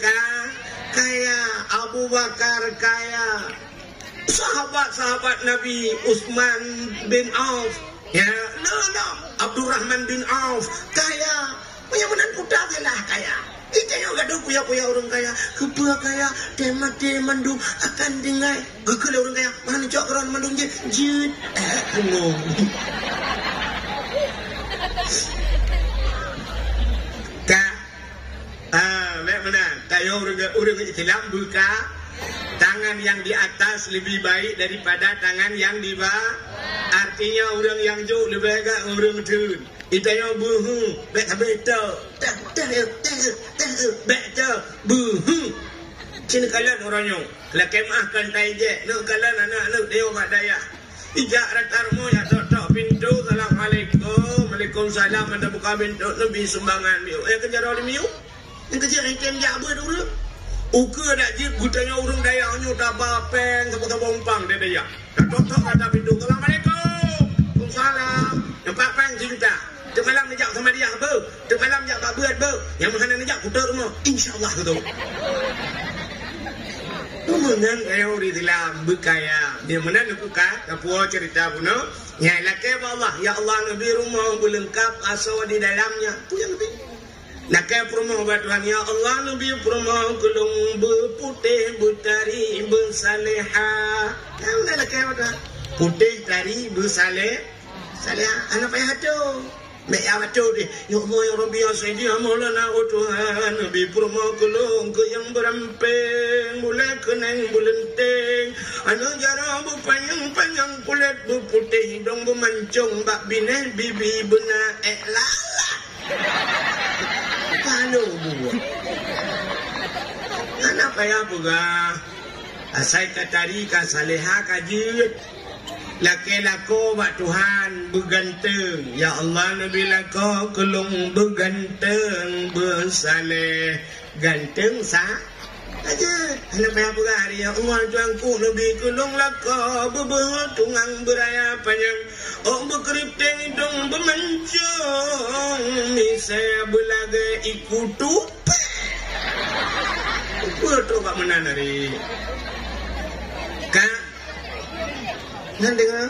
kaya. Abu Bakar kaya. Sahabat-sahabat Nabi Utsman bin Auf. Ya, no. Abdurrahman bin Auf kaya. Punya benar putar lah kaya. Itu yang gaduh puya orang kaya. Kepua kaya. Temati mandung akan tinggal. Gegel orang kaya. Mana cok orang mandung je. Jut. Punggung. Benar. Tayo urang Islam buka tangan yang di atas lebih baik daripada tangan yang di bawah. Artinya orang yang jauh lebih agak orang turun. Itayo buhu, beto, beto, buhu. Cina kalan orangnya. Kalau kemahkan taije, nak kalan anak dia mak daya. Ijak ratarmu ya tok pintu. Assalamualaikum, Waalaikumsalam. Anda buka pintu lebih sumbangan miu. Kejar oleh miu. Yang kejar item jabat dulu. Uka dak jip gutanya urung dayanya tak bapeng tak bompang dia daya. Tok kata pintu. Assalamualaikum. Waalaikumsalam. Yang bapeng cinta. Tuk malam nejak sama dia apa? Tuk malam jak tak buat apa? Yang mana nejak kuda rumah. Insya-Allah tu. Kemudian kaya uri dalam berkaya. Dia mana nak buka? Kapua cerita puno. Ya lakai Allah. Ya Allah Nabi rumah berlengkap asal di dalamnya. Tu yang lebih. Lakai rumah buat Tuhan. Ya Allah Nabi rumah gelung berputih bertari bersaleha. Ya mana lakai buat putih tari bersaleh. Saleh anak payah tu. Mek awatu dia. Ya Allah ya Rabbi ya Sayyidi ya Maulana oh Tuhan Nabi purma gelung ke yang beramping mulai kenang bulenting anu jara panjang kulit berputih hidung bermancung bak bineh bibi benar lalat kalau buat anak payah pegah asai katari ka saleha kajit laki lako bak Tuhan berganteng. Ya Allah Nabi lako kelung berganteng bersaleh ganteng sah aja. Anak payah berhari ya Allah Tuhanku Nabi kelung lako bertungang beraya panjang. Oh berkeripting hidung bermancung misaya belaga ikutu apa tu kat mana nari kak nan dengar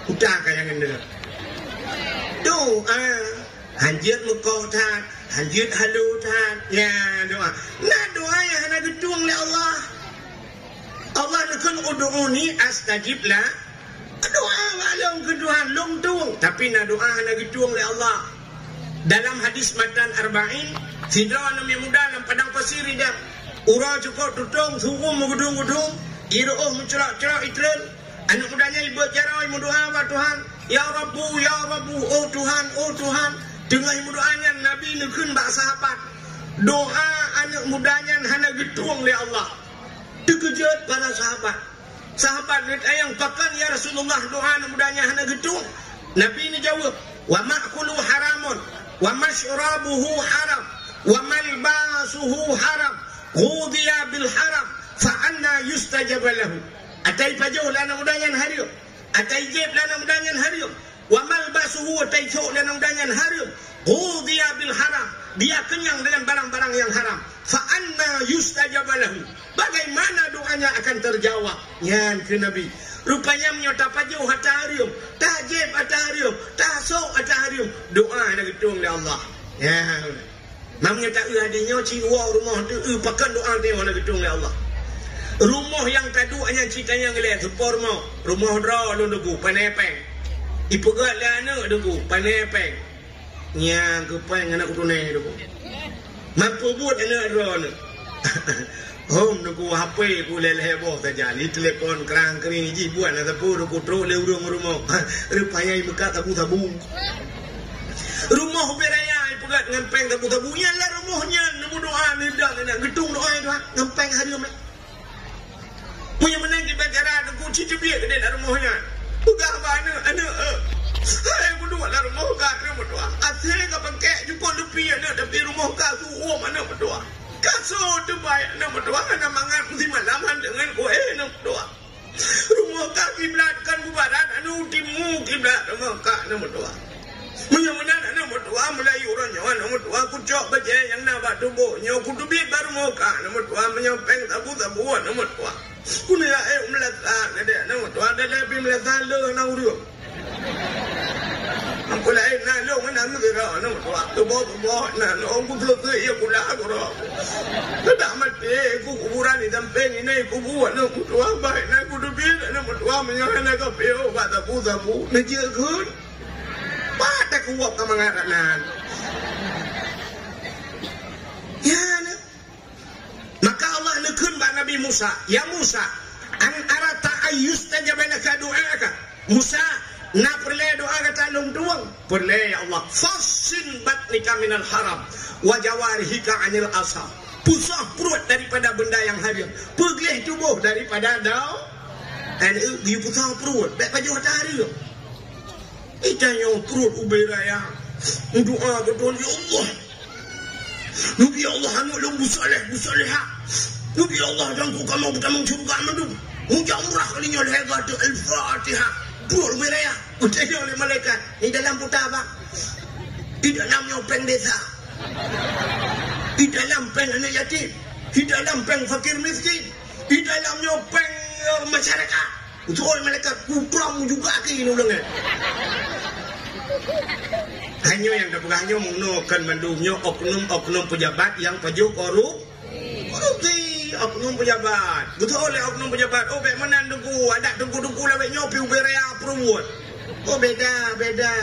udah kayak dengar doa hanjit mukau tat hanjit halu tat ya doa nah doa yang hana gedung oleh Allah Allah nakun udu'uni astajib lah doa walau kedua long tung tapi na doa hana gedung oleh Allah dalam hadis matan arba'in sidra nama muda dalam padang pasir dia ura cukup tutung suku mengudung-udung iruh mencerak-cerak itren anak mudanya ibu jarawai doa wa Tuhan ya Rabbu oh Tuhan dengar doanya Nabi nekun bak sahabat doa anak mudanya hana getung oleh Allah dikejut para sahabat yang pakan ya Rasulullah doa anak mudanya hana getung Nabi ini jawab wa ma'kulu haramun wa mashrabuhu haram wa malbasuhu haram ghudiya bil haram fa anna yustajab lahu atai pajuh lana mudanyan harium atai jeb lana mudanyan harium wa malbasuhu atai cok lana mudanyan harium ghudiya bil haram dia kenyang dengan barang-barang yang haram fa anna yustajab lahu bagaimana doanya akan terjawab yan ke Nabi rupanya menyota pajuh hatta harium tak jeb hatta harium tak sok hatta harium doa nak gedung oleh Allah ya mamnya tak adanya ciwa rumah tu pakan doa dia nak gedung oleh Allah. Rumah yang kaduanya ceritanya ngelihat sepor rumah dra lu dugu panepeng ipegat lana dugu panepeng nya kepeng anak tunai dugu mampu buat anak dra nu hom dugu HP ku lele heboh saja ni telefon kerang kering ji buat na tapu dugu tro le urung rumah rupanya imekat tabu rumah beraya ipegat ngempeng tabu nya lah rumahnya nemu doa ni dah nak gedung doa itu ngempeng hari punya menang di bandara aku cuci biar ke dalam rumahnya bukan mana anak saya berdua dalam rumah kak berdua asal ke bangkek jumpa lebih anak tapi rumah kak suruh mana berdua kasut terbaik anak berdua anak mangan mesti malaman dengan kue anak berdua rumah kak kiblatkan bubaran anu timu kiblat rumah kak anak berdua punya menang anak berdua Melayu orangnya anak berdua aku cok baca yang nak buat tubuhnya aku duit baru mau kak anak berdua menyopeng tabu anak berdua kuna ya melata ada nama tu ada lebih melata le na uriu ampo lai na lo mana nu ra na tu bo na no ku tu ya kula ko ro dah mati ku kuburan ni dampeng ini ku buat na ku tu ba na ku tu bi na mo tu ma nya na ka peo ba ta bu ni je ku ba kuat ka mangaranan. Ya, maka Allah nekeun ba Nabi Musa, ya Musa, an arata ayyustajaba laka du'aka. Musa, na perle doa kata lung duang. Perle ya Allah. Fasin batnika minal haram wa jawarihika anil asam. Pusah perut daripada benda yang haram. Pergelih tubuh daripada dau. Dan dia pusah perut. Baik baju matahari. Itanya perut uberaya. Doa betul ya Allah. Nabi Allah anu lung busaleh. Nabi Allah dan ku kamu bertamang surga mandu. Mujamrah kalinya legat al-Fatihah. Perut uberaya. Utanya oleh malaikat. Di dalam putah apa? Di dalam nyopeng desa. Di dalam peng anak yatim, di dalam peng fakir miskin, di dalam nyopeng masyarakat. Itu oleh malaikat kuprang juga kini ulangnya. Hanya yang dapat hanya menggunakan mendumnya oknum pejabat yang paju korupsi, oknum pejabat. Betul oleh oknum pejabat. Oh, bagaimana dengku? Ada dengku lewat nyopi uberea perut. Oh, beda.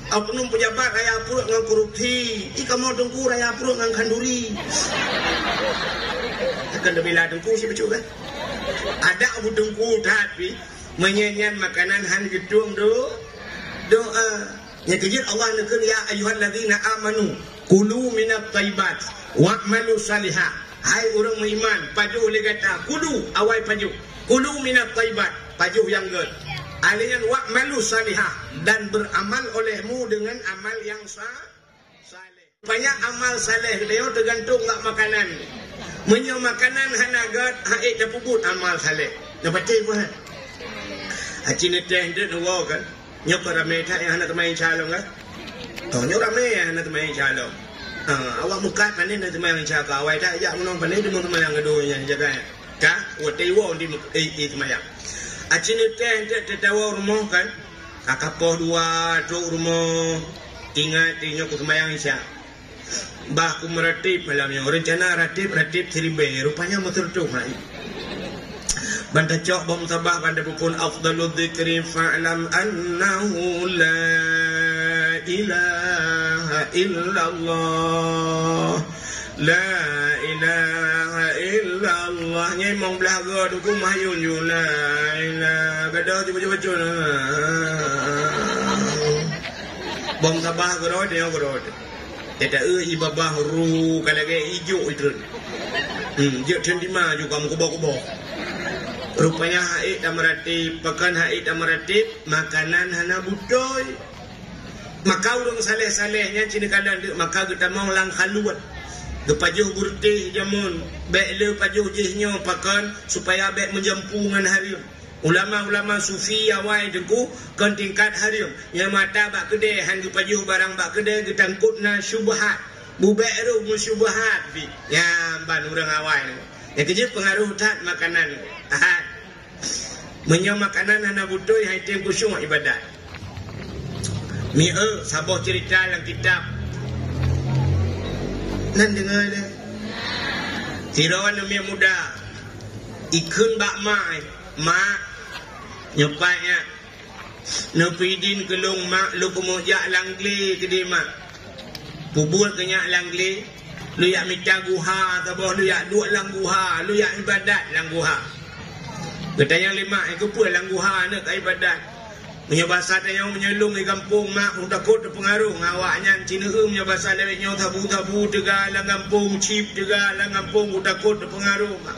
Oknum pejabat raya perut dengan korupsi. Ika mau dengku raya perut dengan kanduri. Akan bila dengku si betul kan? Ada abu dengku tapi menyanyian makanan han gedung doa. Yang kejir Allah nekun ya ayyuhalladzina amanu kulu minat thayyibat wa'malu salihah. Hai orang beriman, paju oleh kata kulu awai paju. Kulu minat thayyibat, paju yang good. Alian wa'malu salihah dan beramal olehmu dengan amal yang saleh. Banyak amal saleh dia tergantung tak makanan. Menyo makanan hanagat haid dah puput amal saleh. Dapat apa? Acine teh ndet no kan. Nyok ramai tak yang anak teman calon kan? Oh nyok ramai anak teman calon. Awak mukat panen nak teman calon. Awak tak ajak menong panen dia teman yang keduanya jaga. Kah? Wotai wo di teman. Acine teh tertawa rumah kan? Akapoh dua tu rumah. Ingat nyok kemayang isya. Bah ku meratip malamnya. Rencana ratip seribe. Rupanya betul tu hai. Banda cok bom tabah banda pun afdalul dzikri fa'lam annahu la ilaha illallah. La ilaha illallah. Nyai mong belaga duku mahayun yu la ilaha. Gadah baca-baca. Bom tabah gerod dia gerod. Tidak ibabah ru kalau kayak hijau itu. Dia cendima juga kubo-kubo. Rupanya haid dan meratip, pekan haid dan meratip, makanan hana butoy. Maka urang saleh-salehnya cina kalan dia, maka kita mau lang haluat. Gepajuh burtih jamun, baik le pajuh jihnya pakan supaya baik menjampungan harium. Ulama-ulama sufi awai dengku kan tingkat harium. Yang mata bak kedai han gepajuh barang bak kedai getangkutna syubhat. Bubairu musyubhat fi. Ya ban urang awai. Yang kerja pengaruh tat makanan. Menyo makanan hana butuh hai tem kusyuk ibadat. Sabah cerita dalam kitab. Nan dengar dia. Tirawan namanya muda. Ikun bak mak nyopanya. Nupidin kelung mak lu kemujak langli ke dia mak. Pubul kenyak langli. Lu yak minta guha tabah lu yak duk lang guha, lu yak ibadat lang guha. Ketanya lima itu pun lang guha nak ibadat. Punya bahasa tanya menyelung di kampung mak takut terpengaruh ngawaknya Cina punya bahasa lewatnya tabu-tabu tega lang kampung chip tega lang kampung takut terpengaruh mak.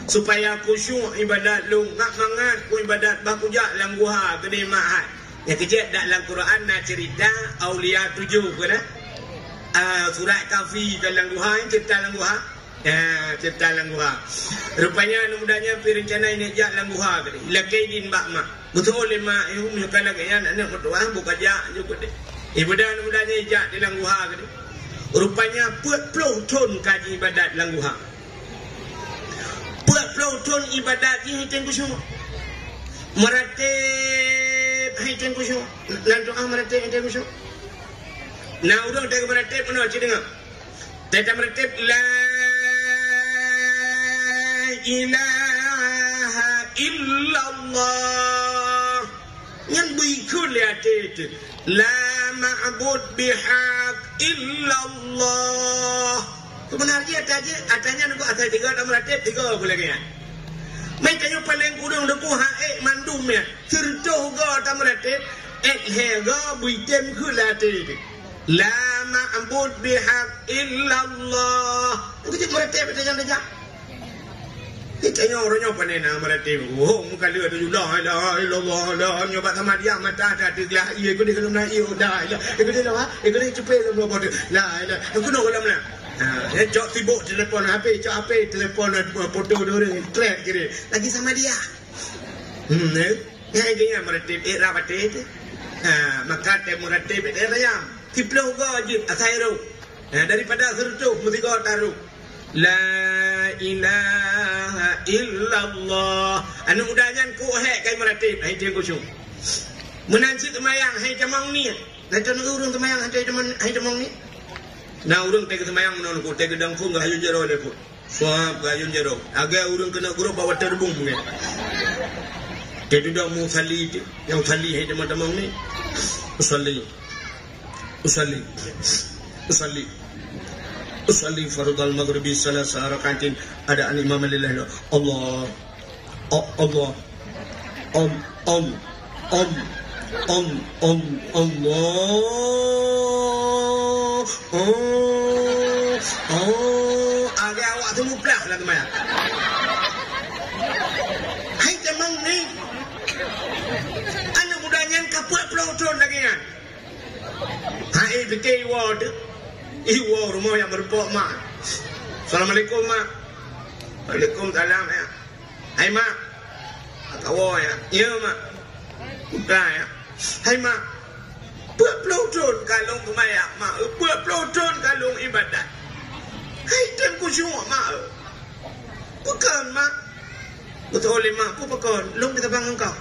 Supaya khusyuk ibadat lu ngak mangat ku ibadat bakujak lang guha gede mak. Yang kecil dalam Quran nak cerita aulia 7 kan? Surat Kafi dalam duha cipta dalam duha cipta dalam duha. Rupanya mudanya rencana ini jak dalam duha tadi lakaidin bak mak betul oleh mak itu menyukai lagi anak berdoa bukan jak juga deh ibu dan mudanya jak dalam duha tadi. Rupanya 40 ton kaji ibadat dalam duha 40 ton ibadat ini tengku semua meratib hai tengku semua dan doa meratib tengku semua. Nah, udah tak meratib mana cik dengar. Tak meratib la ilaha illallah. Yang berikut lihat itu. La ma'bud bihaq illallah. Sebenarnya adanya nunggu ada 3 nomor 3 boleh kaya. Mai kayo paling kurang nunggu mandum ya. Serto ga nomor 3 hega buitem kulate. La ma'bud bihaq illallah. Itu berarti apa saja. Kayaknya orangnya apa ni nama berarti. Oh, muka dia tu la ilaha illallah la nyoba sama dia mata ada dia iya ko dia kena iya dah. Ikut dia lah. Ikut dia cepat lu bodoh. La ilaha. Aku nak dalam lah. Ya jok sibuk telefon HP, jok HP telefon foto dia track kira. Lagi sama dia. Ya kayaknya berarti rapat itu. Maka temu berarti dia ya. Tiplo go wajib asairu. Daripada sertu mesti go taruh. La ilaha illallah. Anu udahnya ku kai meratib hai dia kusung. Menansi temayang hai jamang ni. Laton urang temayang hai jamang ni. Na urang tege temayang non ku tege dang fu hayu jero le ku. Suap hayu jero. Aga urang kena guru bawa terbung nge. Tege dang mu sali yang sali hai jamang ni. Usalli fardal maghribi salasa rakaatin ada an imam lillahi Allah Allah agak awak tu muplah lah teman. Hai temang ni anak mudanya kapuat pelotron lagi kan. Hai betul word. Iwa rumah yang berpok mak. Assalamualaikum mak. Waalaikumsalam ya. Hai mak. Kawo ya. Ya mak. Udah ya. Hai mak. Buat pelotron kalung kemayak mak. Buat pelotron kalung ibadat. Hai tem kusyuk mak. Bukan mak. Betul mak. Bukan. Long kita bangun kau.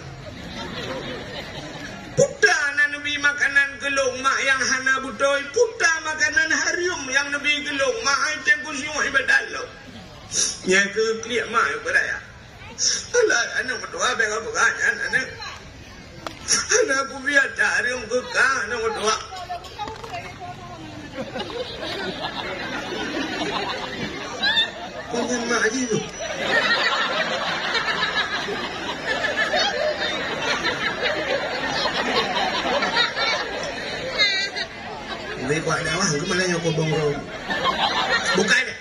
Puta Nabi makanan gelung mak yang hana butoy. Puta makanan harium yang Nabi gelung mak item kusyuk ibadat lo. Yang ke kliak mak pada ya. Alah anak berdoa bega bukan anak. Anak aku biar harium ke kah anak berdoa. Kau mak aja tu. Lebih kuat dah wah, kemana yang kau bongro? Bukan deh.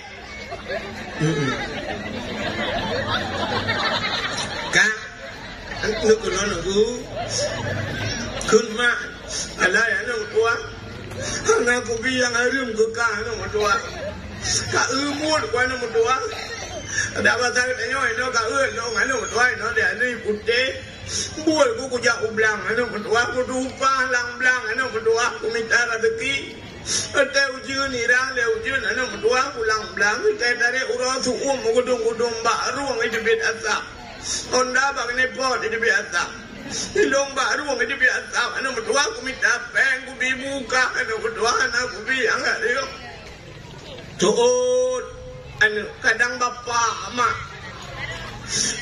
Kak, aku nunggu, kun mak, alah yang tua, anak aku biang harum ke kah anak tua, kak umur kau anak tua, ada apa tak tanya ini kak umur anak tua ini dia ni putih. Buat aku kujak ublang, anak berdua aku lupa lang blang, anak berdua aku minta rezeki. Ada ujian irang, ada ujian anak berdua aku lang blang. Kita dari urang suum gudung baru yang itu biasa. Honda bang nepot itu biasa. Hilong baru yang itu biasa. Anak berdua aku minta peng, aku bibuka, anak berdua anak aku biang ada. Tuh, anak kadang bapa mak.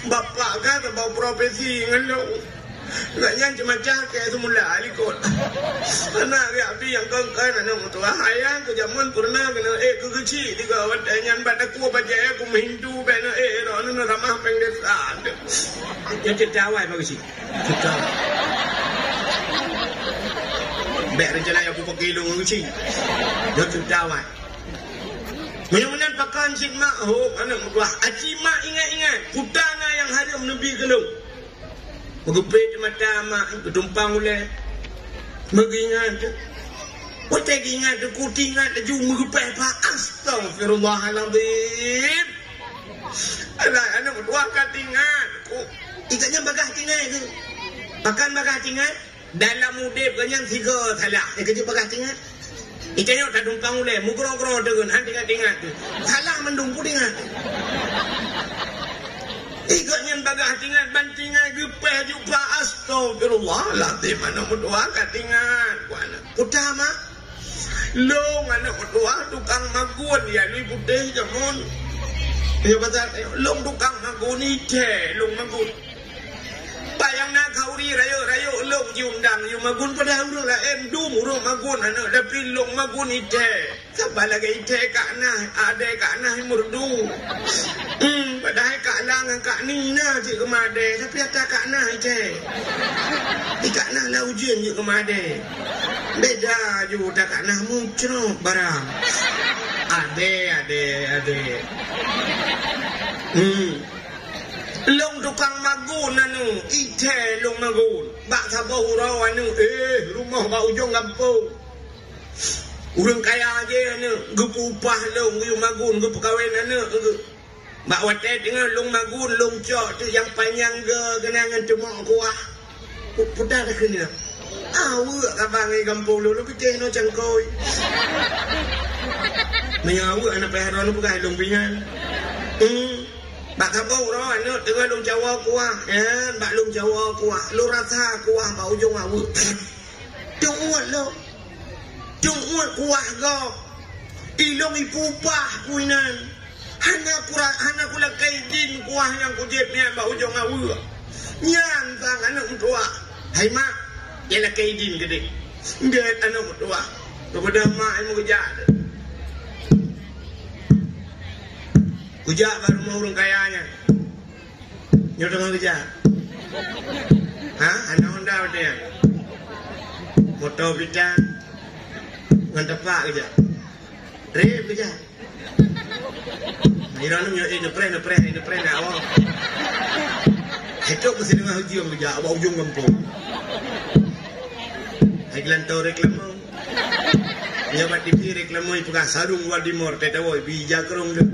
Bapak kata bawa profesi ngelau. Gaknya cuma cakap itu mula alikot. Anak api yang kengkan anak mutua hayang ke zaman pernah kena ke kecil tiga wadanyan pada ku baca aku menghindu bena rono ramah pengdesan. Yang cetawai bagus sih. Cetawai. Bek rencana aku pakai lu kecil. Yang cetawai. Mudah-mudahan pakan si mak anak mutua. Aci mak ingat putana yang haram Nabi gelung. Megepit mata mak ketumpang oleh. Mengingat. Otak ingat kutingat ju megepit pak astagfirullahaladzim. Anak mutua katingat. Ikatnya bagah tinggal tu. Pakan bagah tinggal dalam udip kenyang 3 salah. Kerja bagah tinggal. Ikatnya tak tumpang oleh, mugro-gro dengan hati ingat tu. Salah mendumpu ingat. Ikatnya bagah tinggal, bantingan, gepeh, jumpa, astagfirullahaladzim, anak berdoa katingan. Utama, long anak berdoa, tukang magun, ya, lu putih jamun. Ya, pasal, long tukang magun, ite, long magun. Bayang nak kauri, rayo, long, undang yu magun pada urang la endum urang magun anak tapi long magun ite sabala ga ite kak nah ade kak nah murdu padahal kak lang kak nina je kemade tapi ata kak nah ite kak nah la ujian je kemade beda ju dak kak nah muncul barang ade long tukang magun anu ite long magun bak sabau urau anu rumah bak ujung kampung urang kaya aje anu gupu upah long yu magun gupu kawin anu bak wate tengah long magun long cok tu yang panjang ge kenangan cuma kuah pudah dah kena awak kabang ai kampung lu pikir no cangkoi menyawa anak pehara lu bukan long pingan bak kabau ro anu tengah long Jawa kuah bak long Jawa kuah lu rasa kuah bak ujung awak tungguat lo tungguat kuah go ilong ipupah kuinan hana kula kaidin kuah yang kujepnya bak ujung awak nyan tang anak tua hai mak ialah kaidin gede nget anak tua kepada mak ilmu kujak baru mau urang kayanya nyo dengan kujak anak Honda dia motor bidan ngan tepak kujak rep kujak iranu nyo ini pre awak itu mesti dengan hujung kujak awak ujung kampung iklan tau reklamo nyabat TV reklamo ipukah sarung wadimor tetawoi bija kerong dia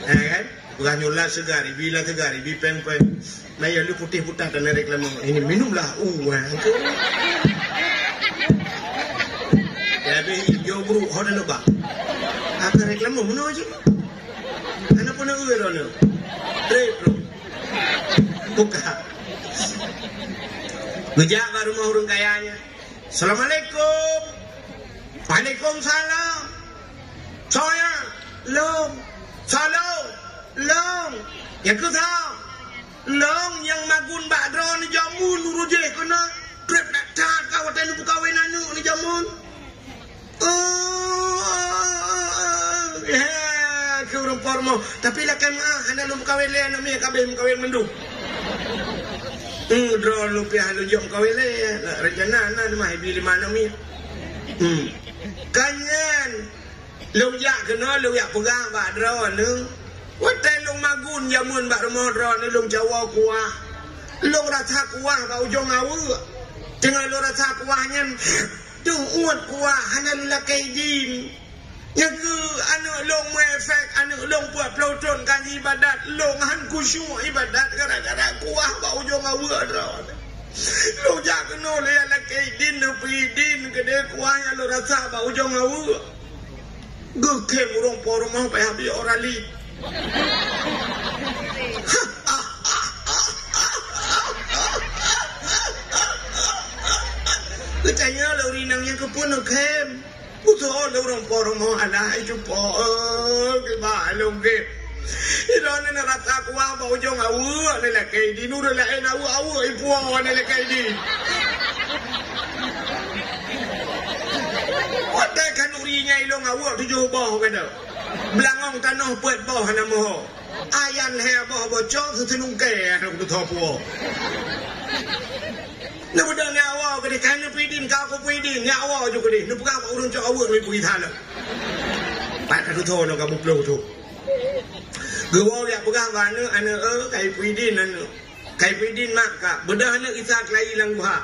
kan bukan nyulah segari bila segari bi pen-pen maya lu putih-putih dan reklamo ini minumlah tapi hijau bro hoda lo ba apa reklamo mana aja ana pun uwer ono bro buka ngejak baru mau urang kayanya Assalamualaikum Waalaikumsalam saya long long yang kau long yang magun badro ni jamun uruje kena trip nak cat kawatan bu kawin anu ni jamun ke urang pormo tapi lah kan ana lu kawin le anak mi kabeh kawin mendung dro lu piah lu jom kawin le rencana ana mah bi 5 mi kanyan lu yak kena lu yak pegang badro anu watai long magun jamun bak rumah ni long Jawa kuah long rasa kuah bak ujung awak tengah long rasa kuahnya tu uat kuah hana lula kaidin yang ke anu long mu efek anu long buat pelotron kan ibadat long han kusyuk ibadat gara-gara kuah bak ujung awak long jak kena le ala kaidin no pidin gede kuah yang long rasa bak ujung awak gekem urang poromah payah bi orali Kecanya lo rinangnya kepun kem, butuh lo orang poromo ada itu gimana lo ke? Iron ni rata kuah bau jong awu, ni lek di nuru lek awu ibu ni lek di. Wadah kan urinya ilong awu tujuh bau kan tu. Belangong tanah buat bawah nama ayan hea bawah bocor setenung ke aku tu tahu nak mudah nyawa ke kan pidin kau pidin nyawa juga deh nak bukan urun cak awak ni pergi tanah pak tu tahu nak kamu peluk tu gua ya bukan mana anak kai pidin mak kak bedah anak kita kelai langguha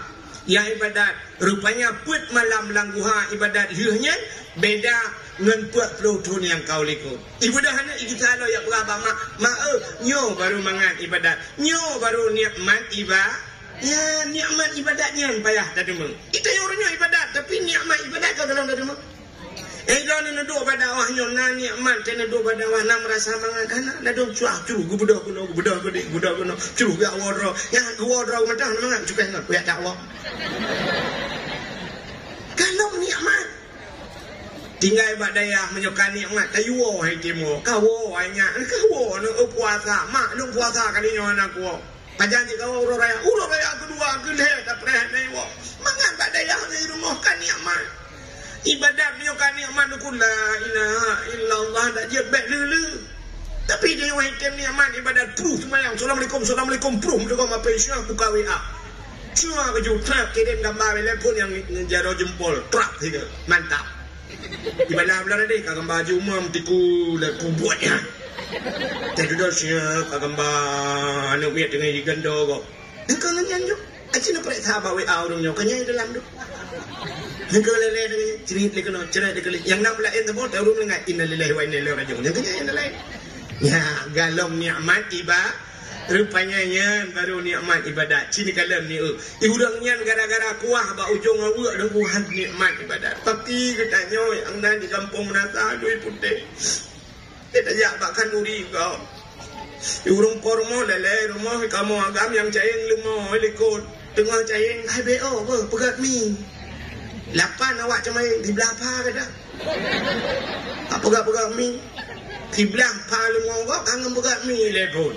yang ibadat rupanya put malam langguha ibadat liuhnya beda ngan puak pelutun yang kau likut ibadah anak kita lo ya berapa mak nyo baru mangan ibadat nyo baru nikmat ya nikmat ibadatnya payah tadi meng kita yang orangnya ibadat tapi nikmat ibadat kau dalam tadi meng dan nak duduk pada awak nyo na nikmat dan duduk pada awak na merasa mangan kana na dong cuah cu gubudah kuno cu ga wodro yang wodro macam mangan juga nak ya tak awak kalau nikmat tinggal badaya menyukai nikmat tayo hai timo kawo hanya kawo no puasa mak lu puasa kali nyo anak ko Pajanji kau urut raya kedua geleh tak pernah newok. Mangan tak daya di rumah kan nikmat. Ibadat dia kan nikmat ku la ilaha illallah dak je baik dulu. Tapi dia wahai nikmat ibadat pruh semayang. Assalamualaikum pruh dekat apa Islam buka WA. Cuma baju trap kirim gambar telepon yang jaro jempol trap tiga mantap. Ibadah belar deh kagam baju umum tiku laku buatnya. Tak duduk siap gambar anak miat dengan gando kok. Engkau nyanyi jo. Acina pernah sahabat WA orangnya kanya dalam tu. Engkau lele dengan cerit lekeno yang nak belain tu boleh orang dengar innalillahi wa inna ilaihi raji'un. Yang kanya yang lain. Ya galom nikmat rupanya nyan baru nikmat ibadat. Cini kalam ni urang nyan gara-gara kuah ba ujung awak dan kuhan nikmat ibadat. Tapi katanya yang nan di kampung menata duit putih. Dia tak bakkan uri kau. Urung pormo lele rumah kamu agam yang caing lemah lekot. Tengah caing hai BO apa pegat mi. 8 awak cemai di belah apa kata. Apa pegat mi. Di belah pa lemah kau kangen pegat mi lekot.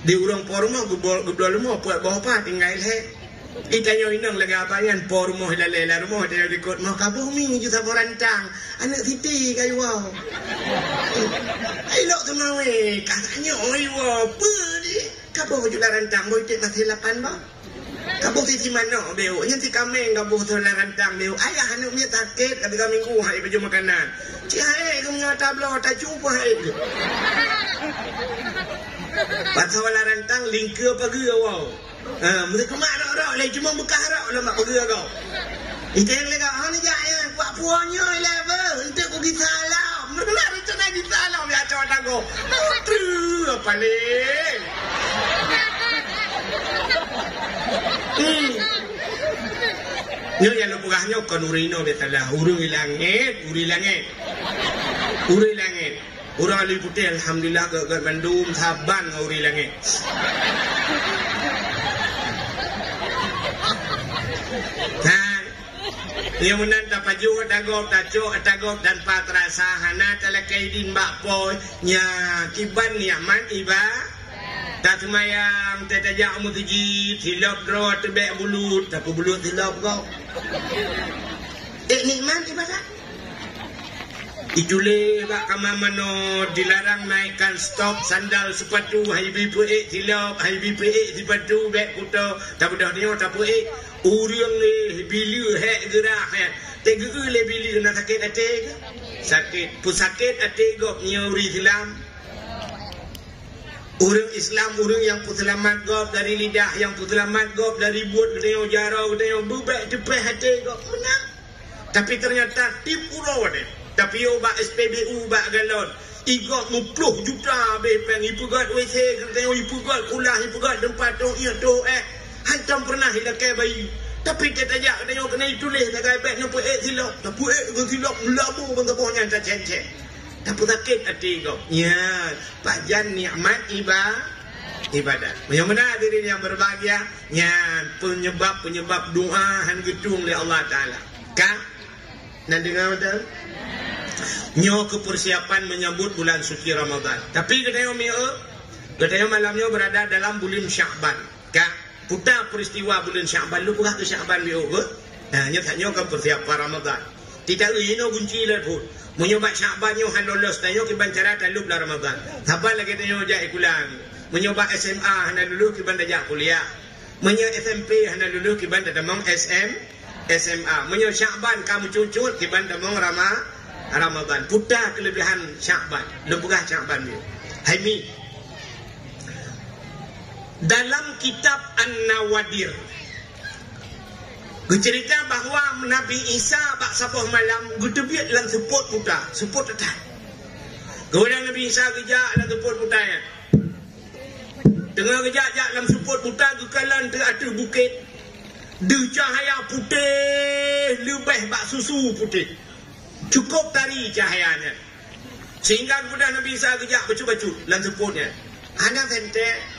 Di urang pormo gubol lemah buat bawah pa tinggal he. Itanya inang lagi apa yang pormo lele rumah dia lekot mau kabuh mi juta berantang. Anak titi kayu wow. Elok tu mau katanya oi wow apa ni? Kabuh juta rantang boy tek masih 8 ba. Kabuh titi mana beo? Yang ti kami kabuh tu rantang beo. Ayah anak ni sakit kata minggu hai baju makanan. Cik hai kamu ngata blo tak cuba hai. Pasal rantang link ke apa ke wow. Mereka mak rak lagi cuma bekas rak lah mak pergi kau. Itu yang lega ni jaya buat puanya level untuk pergi salam. Mereka nak rencana pergi salam ya cakap aku. Tu apa ni? Nyo yang lu pegahnya kan urino betalah uri langit. Urang ali putih alhamdulillah ke Bandung saban uri langit. Yang menanda paju tagok dan patrasa hana talakai din bakpoy nya kiban niaman iba tatmayang tetajak mutiji tilap draw tebek bulut tapi bulut tilap kau nikmat ibadah ijule bak kamamano dilarang naikkan stok sandal sepatu hai BPE tilap hai BPE sepatu beg kuto tak dah dia tak puik urang le bila hek gerak hek tege le bila nak sakit ate sakit pusakit ate gop nyuri Islam urang Islam urang yang puselamat gop dari lidah yang puselamat gop dari buat gedeo jarau gedeo bubek cepeh ate gop menang tapi ternyata tipu rawat tapi yo ba SPBU ba galon igot 10 juta be peng ipugat WC gedeo ipugat kulah ipugat tempat tu ia tu hantam pernah hilakai bayi tapi dia tajak kena tulis tak baik nak puik silap tak puik silap melabu bang tapohnya tak cencet tak sakit hati kau ya pajan nikmat ibadat yang mana hadirin yang berbahagia ya penyebab doa han gedung oleh Allah Taala kah nak dengar betul nyo kepersiapan menyambut bulan suci Ramadan tapi katanya malamnya berada dalam bulan Sya'ban kah putar peristiwa bulan Sya'ban lu pernah ke Sya'ban bio ke nyatanya kan persiapan Ramadan tidak ino kunci lah pun menyobat Sya'ban yo han lolos tayo kiban cara talub lah Ramadan sabar lagi tayo jak ikulang menyobat SMA han lulu kiban dajak kuliah menyo SMP han lulu kiban damang SMA menyo Sya'ban kamu cucut kiban damang Ramadan putar kelebihan Sya'ban lu pernah Sya'ban bio hai mi dalam kitab An-Nawadir bercerita bahawa Nabi Isa bak sabuh malam gedebit dalam seput atas kemudian Nabi Isa gejak dalam seput putar tengah gejak dalam seput putar kekalan teratur bukit de cahaya putih lebih bak susu putih cukup tari cahayanya sehingga kemudian Nabi Isa gejak bacu-bacu dalam seputnya anak sente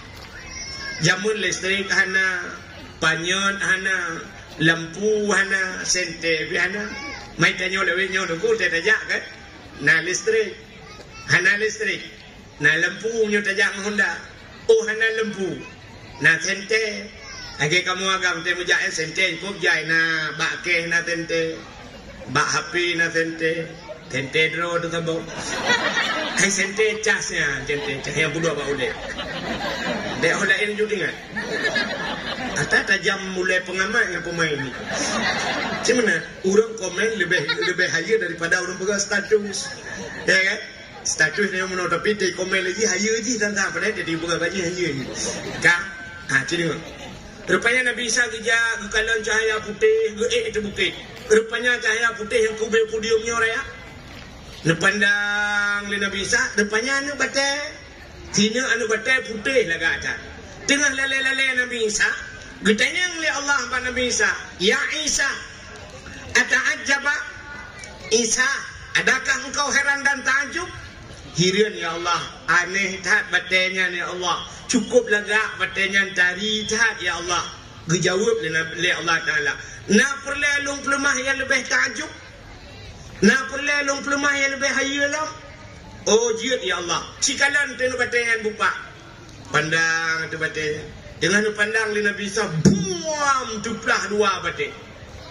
jamun listrik hana panyon hana lampu hana sente hana mai tanyo lewe nyo nunggu tajak kan na listrik na lampu nyo tajak Honda oh hana lampu na tente age kamu agam te mujae sente kop jai na ba ke na tente ba happy na tente dro tu tabo ai sente casnya tente cas yang budak ba ude de olain judingan ata tajam mulai pengamat dengan pemain ni cimana orang komen lebih haya daripada orang pegang status ya kan status dia mana tapi dia komen lagi haya je dan tak pada dia bukan gaji haya ni kan cina rupanya Nabi Isa kerja kekalan cahaya putih itu bukit rupanya cahaya putih yang kubel podiumnya orang ya nepandang le Nabi Isa depannya anu batai sini anu batai putih laga aja tengah lele Nabi Isa getanyang li Allah ba Nabi Isa ya Isa ata'ajjaba Isa adakah engkau heran dan takjub hirian ya Allah aneh tak batainya ni Allah cukup laga batainya tari tak ya Allah gejawab li Allah Taala na perlu lung pelemah yang lebih takjub na perlu lung pelemah yang lebih hayalah oh jiat ya Allah cikalan tenu batainya buka pandang tu batainya dengan pandang li Nabi Isa buam tuplah dua batai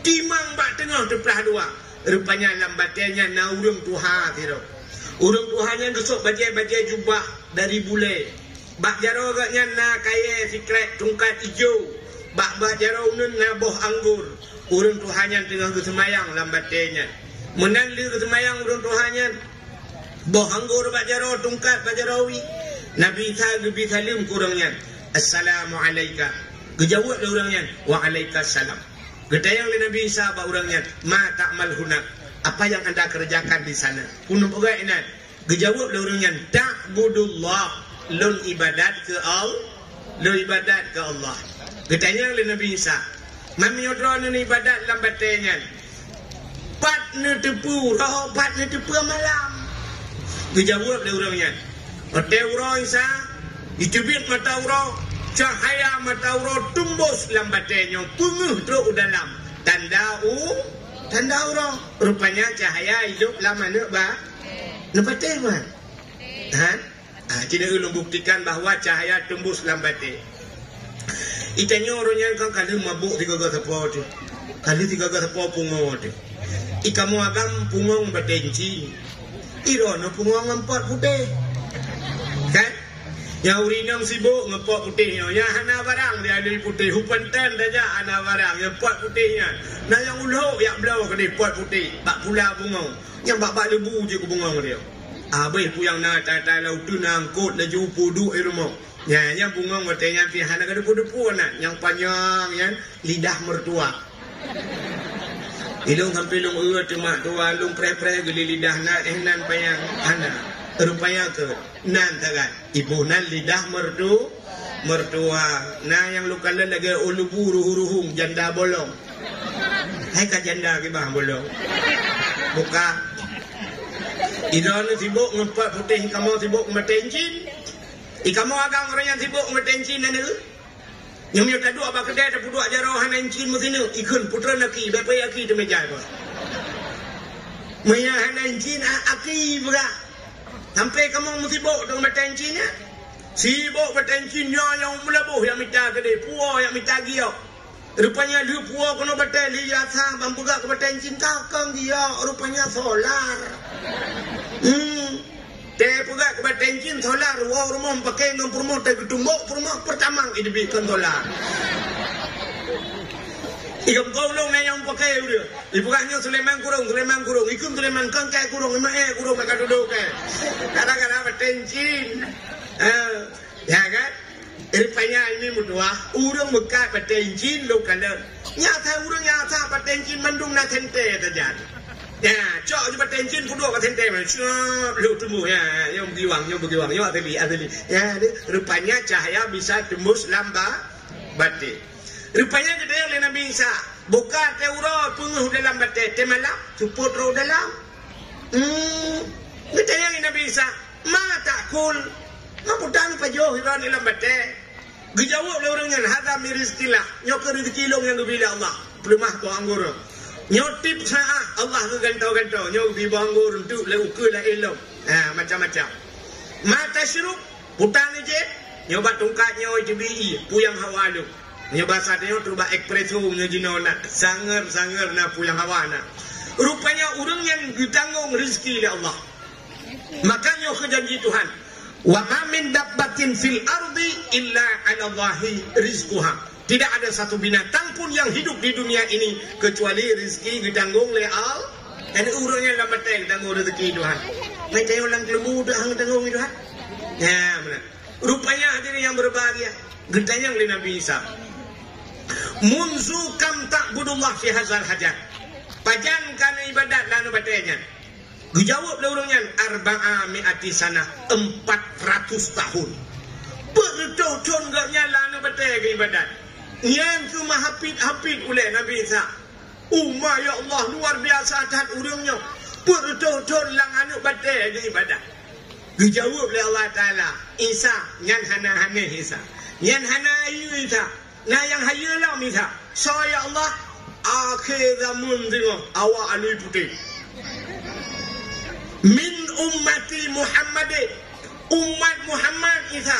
timang bak tengah tuplah dua rupanya lambatnya na urang Tuhan tiro urang Tuhannya dusuk bajai jubah dari bule bak jaro agaknya na kaya sikret tungkat hijau bak jaro nun na boh anggur urang Tuhannya tengah kesemayang lambatnya menang li kesemayang urang Tuhannya boh anggur bak jaro tungkat bak jarawi Nabi Isa lebih salim kurangnya Assalamualaikum. Gejawab dia orangnya. Waalaikumsalam. Gedayang li Nabi Isa ba orangnya. Ma ta'mal hunak. Apa yang anda kerjakan di sana? Kunum pegai inat. Gejawab dia orangnya. Ta'budullah. Lun ibadat ke Allah. Lun ibadat ke Allah. Gedayang li Nabi Isa. Mami yodron ni ibadat dalam batanya. Patna tepu. Roh patna tepu malam. Gejawab dia orangnya. Ote urang Isa. Dicubit mata urang, cahaya mata urang tumbus dalam batenya, punguh teruk dalam. Tanda urang. Rupanya cahaya hidup lama nak ba? Nak batin man? Cina ulun buktikan bahawa cahaya tumbus dalam batin. Itanya orangnya kan kali mabuk 3 tepo tu. Kali 3 tepo punguh tu. Ikamu agam punguh batenci. Irono punguh 4 putih. Kan? Yang urinam sibuk ngepok putihnya. Yang hana barang dia ada putih. Hupantan saja hana barang. Yang pot putihnya. Nah yang uluh yang belau ke dia pot putih. Bak pula bunga. Yang bak lebu je ke bunga dia. Habis puyang nak tak laut tu nangkut laju puduk di rumah. Yang bunga matanya pi hana ke depu-depu nak. Yang panjang yang lidah mertua. Ilung sampai lung temak tua lung pre-pre geli lidah nak nan payang hana. Rupanya ke nan tagat ibu nan lidah mertua nah yang luka lagi ulubu ruhung janda bolong hai ka janda ke bah bolong buka idon sibuk ngepat putih kamu sibuk metencin ikamu agang orang yang sibuk metencin dan itu nyum yo tadu apa kedai dapat dua jaro hanencin musinu ikun putra laki bapa aki tu meja apa maya hanencin aki berak sampai kamu sibuk dengan bertencinya. Sibuk bertencinya yang melebuh yang minta kedai. Puah yang minta giok. Rupanya dia puah kena bertel. Dia sah bambugak ke bertencin. Kakang dia. Rupanya solar. Dia pegak ke bertencin solar. Wah rumah pakai dengan permah. Dia ketumbuk permah pertama. Dia bikin solar. Ikam golong yang pakai dia. Ibukahnya Sulaiman kurung. Ikum Sulaiman kangkai kurung. Kurung mereka duduk ke. Kadang-kadang bertencin. Ya kan? Rupanya ini mudah. Urang bekat bertencin lo kalah. Nyata urang nyata bertencin mendung na tente terjadi. Ya, cok je bertencin puduk ke tente. Lu tumbuh ya. Yang bergiwang. Yang ateli. Ya, rupanya cahaya bisa tembus lamba batik. Rupanya kedai oleh Nabi Isa. Buka teura penguh dalam batai. Temalam. Cuput roh dalam. Kedai oleh Nabi Isa. Ma takul. Ngaputan pajoh hiran dalam batai. Gejawab oleh orangnya. Hadha miristilah. Nyok rezeki long yang dibila Allah. Pelemah tu anggur. Nyotip sa'ah. Allah ke gantau-gantau. Nyok di anggur untuk leuke lah elok. Macam-macam. Ma tasyruk. Putan je. nyoba tungkatnya JBI puyang hawa lu nyoba satenya tuba ekspreso nya jinona sanger na puyang hawa na rupanya urang yang ditanggung rezeki oleh Allah. Makanya kejanji Tuhan, wa ma min dabbatin fil ardi illa 'ala Allahi rizquha. Tidak ada satu binatang pun yang hidup di dunia ini kecuali rezeki ditanggung oleh Allah. Dan urangnya dapat tanggung rezeki Tuhan. Mereka orang lembu dah tanggung Tuhan. Ya benar. Rupanya hadirin yang berbahagia, getanya oleh Nabi Isa. Munzu kam ta'budullah fi hadzal hajat. Pajan kana ibadat lanu batenya. Dijawab lah orangnya arba'a mi'ati sana 400 tahun. Bertahun gak nyala na batai ke ibadat. Yang cuma hafid oleh Nabi Isa. Umma ya Allah luar biasa tat orangnya. Bertahun lang anu batai ke ibadat. Dijawab oleh Allah Ta'ala. Isa nyan hana Isa. Nyan hana ayu Isa. Nah yang hayalah Isa. Saya Allah akhir zaman tengok awak alui putih. Min ummati Muhammad, umat Muhammad Isa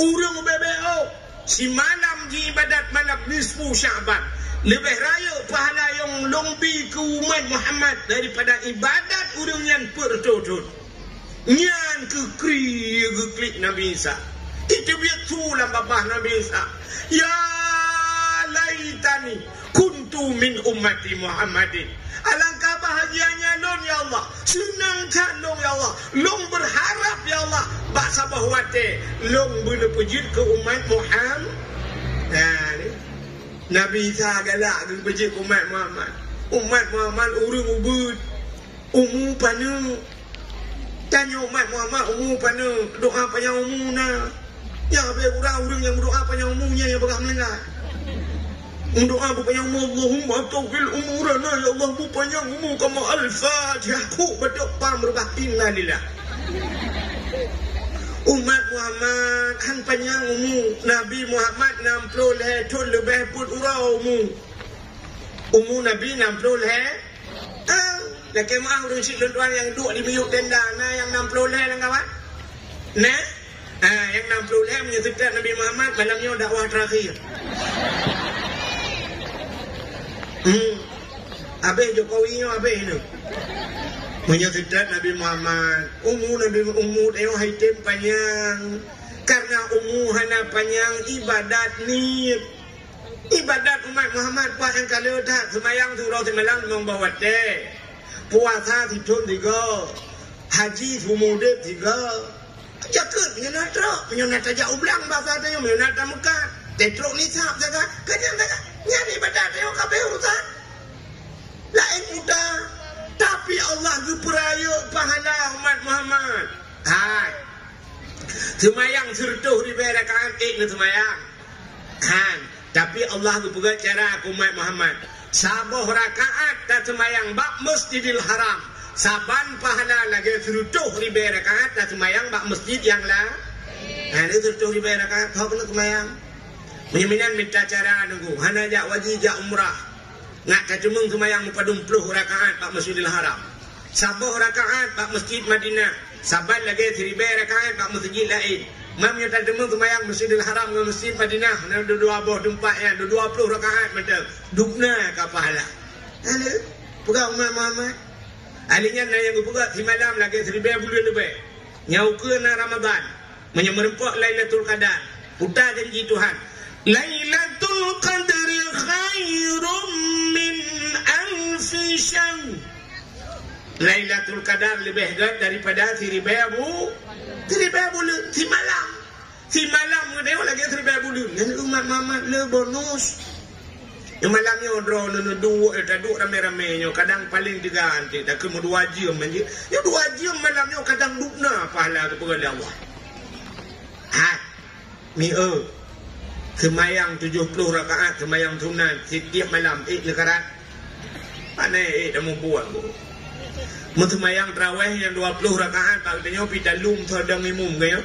urang bebeo si malam di ibadat malam nisfu Syaban lebih raya pahala yang lombi ke umat Muhammad daripada ibadat urang yang bertahun nyan kekrik Nabi Isa. Itu biar tulang babah Nabi Isa. Ya laitani kuntu min ummati Muhammadin. Alangkah bahagianya long ya Allah. Senang kan long ya Allah. Long berharap ya Allah. Bak sabah wate. Long berpujud ke umat Muhammad. Nah, ni. Nabi Isa galak berpujud ke umat Muhammad. Umat Muhammad urung ubud. Umu pana. Tanya umat Muhammad umu pana. Doa panjang umu na. Ya, biar orang yang berdoa panjang umunya yang berah melengah. Doa berpanjang Allahumma tawfil umurana ya Allah berpanjang umur kama al-Fatihah ku berdoa berubah inna lillah. Umat Muhammad kan panjang umur Nabi Muhammad 60 tahun lebih pun urau umur Nabi 60 lagi maaf urang si tuan yang duduk di biuk tenda nah yang 60 lah kawan nah yang 60 menyebutkan Nabi Muhammad malamnya dakwah terakhir. Habis Jokowi nya habis ni. Menyebutkan Nabi Muhammad. Umur dia haitim panjang. Karena umur hana panjang ibadat ni. Ibadat umat Muhammad pak yang kalau tak semayang surau semalam membawa deh. Puasa ditun 3. Haji sumudip 3. Jaket menyonat aja ublang bahasa dia menyonat Mekah. Tetrok ni sahab jaga. Kajang jaga. Nyari ibadat dia kabeh urusan. Lain mudah. Tapi Allah beraya pahala umat Muhammad. Hai. Semayang sertuh di rakaat ni semayang. Kan. Tapi Allah berpegang cara umat Muhammad. Sabuh rakaat dan semayang bak Masjidil Haram. Saban pahala lagi sertuh di rakaat dan semayang bak masjid yang lah. Nah, ini sertuh di rakaat kau kena semayang. Menyeminan minta cara nunggu. Hana jak wajib jak umrah. Nak kacumung semayang 40 rakaat pak Masjidil Haram. Sabuh rakaat pak Masjid Madinah. Saban lagi 1000 rakaat pak masjid lain. Mam yang terjemung semayang Masjidil Haram ke Masjid Madinah. Nak dua buah tempat yang 20 rakaat macam. Dukna ke pahala. Ada. Pegang umat Muhammad. Alinya na yang pegang si malam lagi 1000 bulan lebih. Nyau ke na Ramadan. Menyemerempak Lailatul Qadar. Putar janji Tuhan. Lailatul Qadri khairum min alfi syahr. Lailatul Qadar lebih daripada 1000 bulan. Si malam dia lagi 1000 bulan. Dan umat Muhammad le bonus. Yang malamnya odro duduk rame-rame kadang paling 3 nanti dah ke 2 jam aja. Ya 2 jam malamnya kadang dukna pahala kepada Allah. Semayang 70 rakaat, semayang sunat setiap malam, lekarat. Mana dah mau buat bu. Semayang terawih yang 20 rakaat, tak tanya pitalum sedang imum kaya.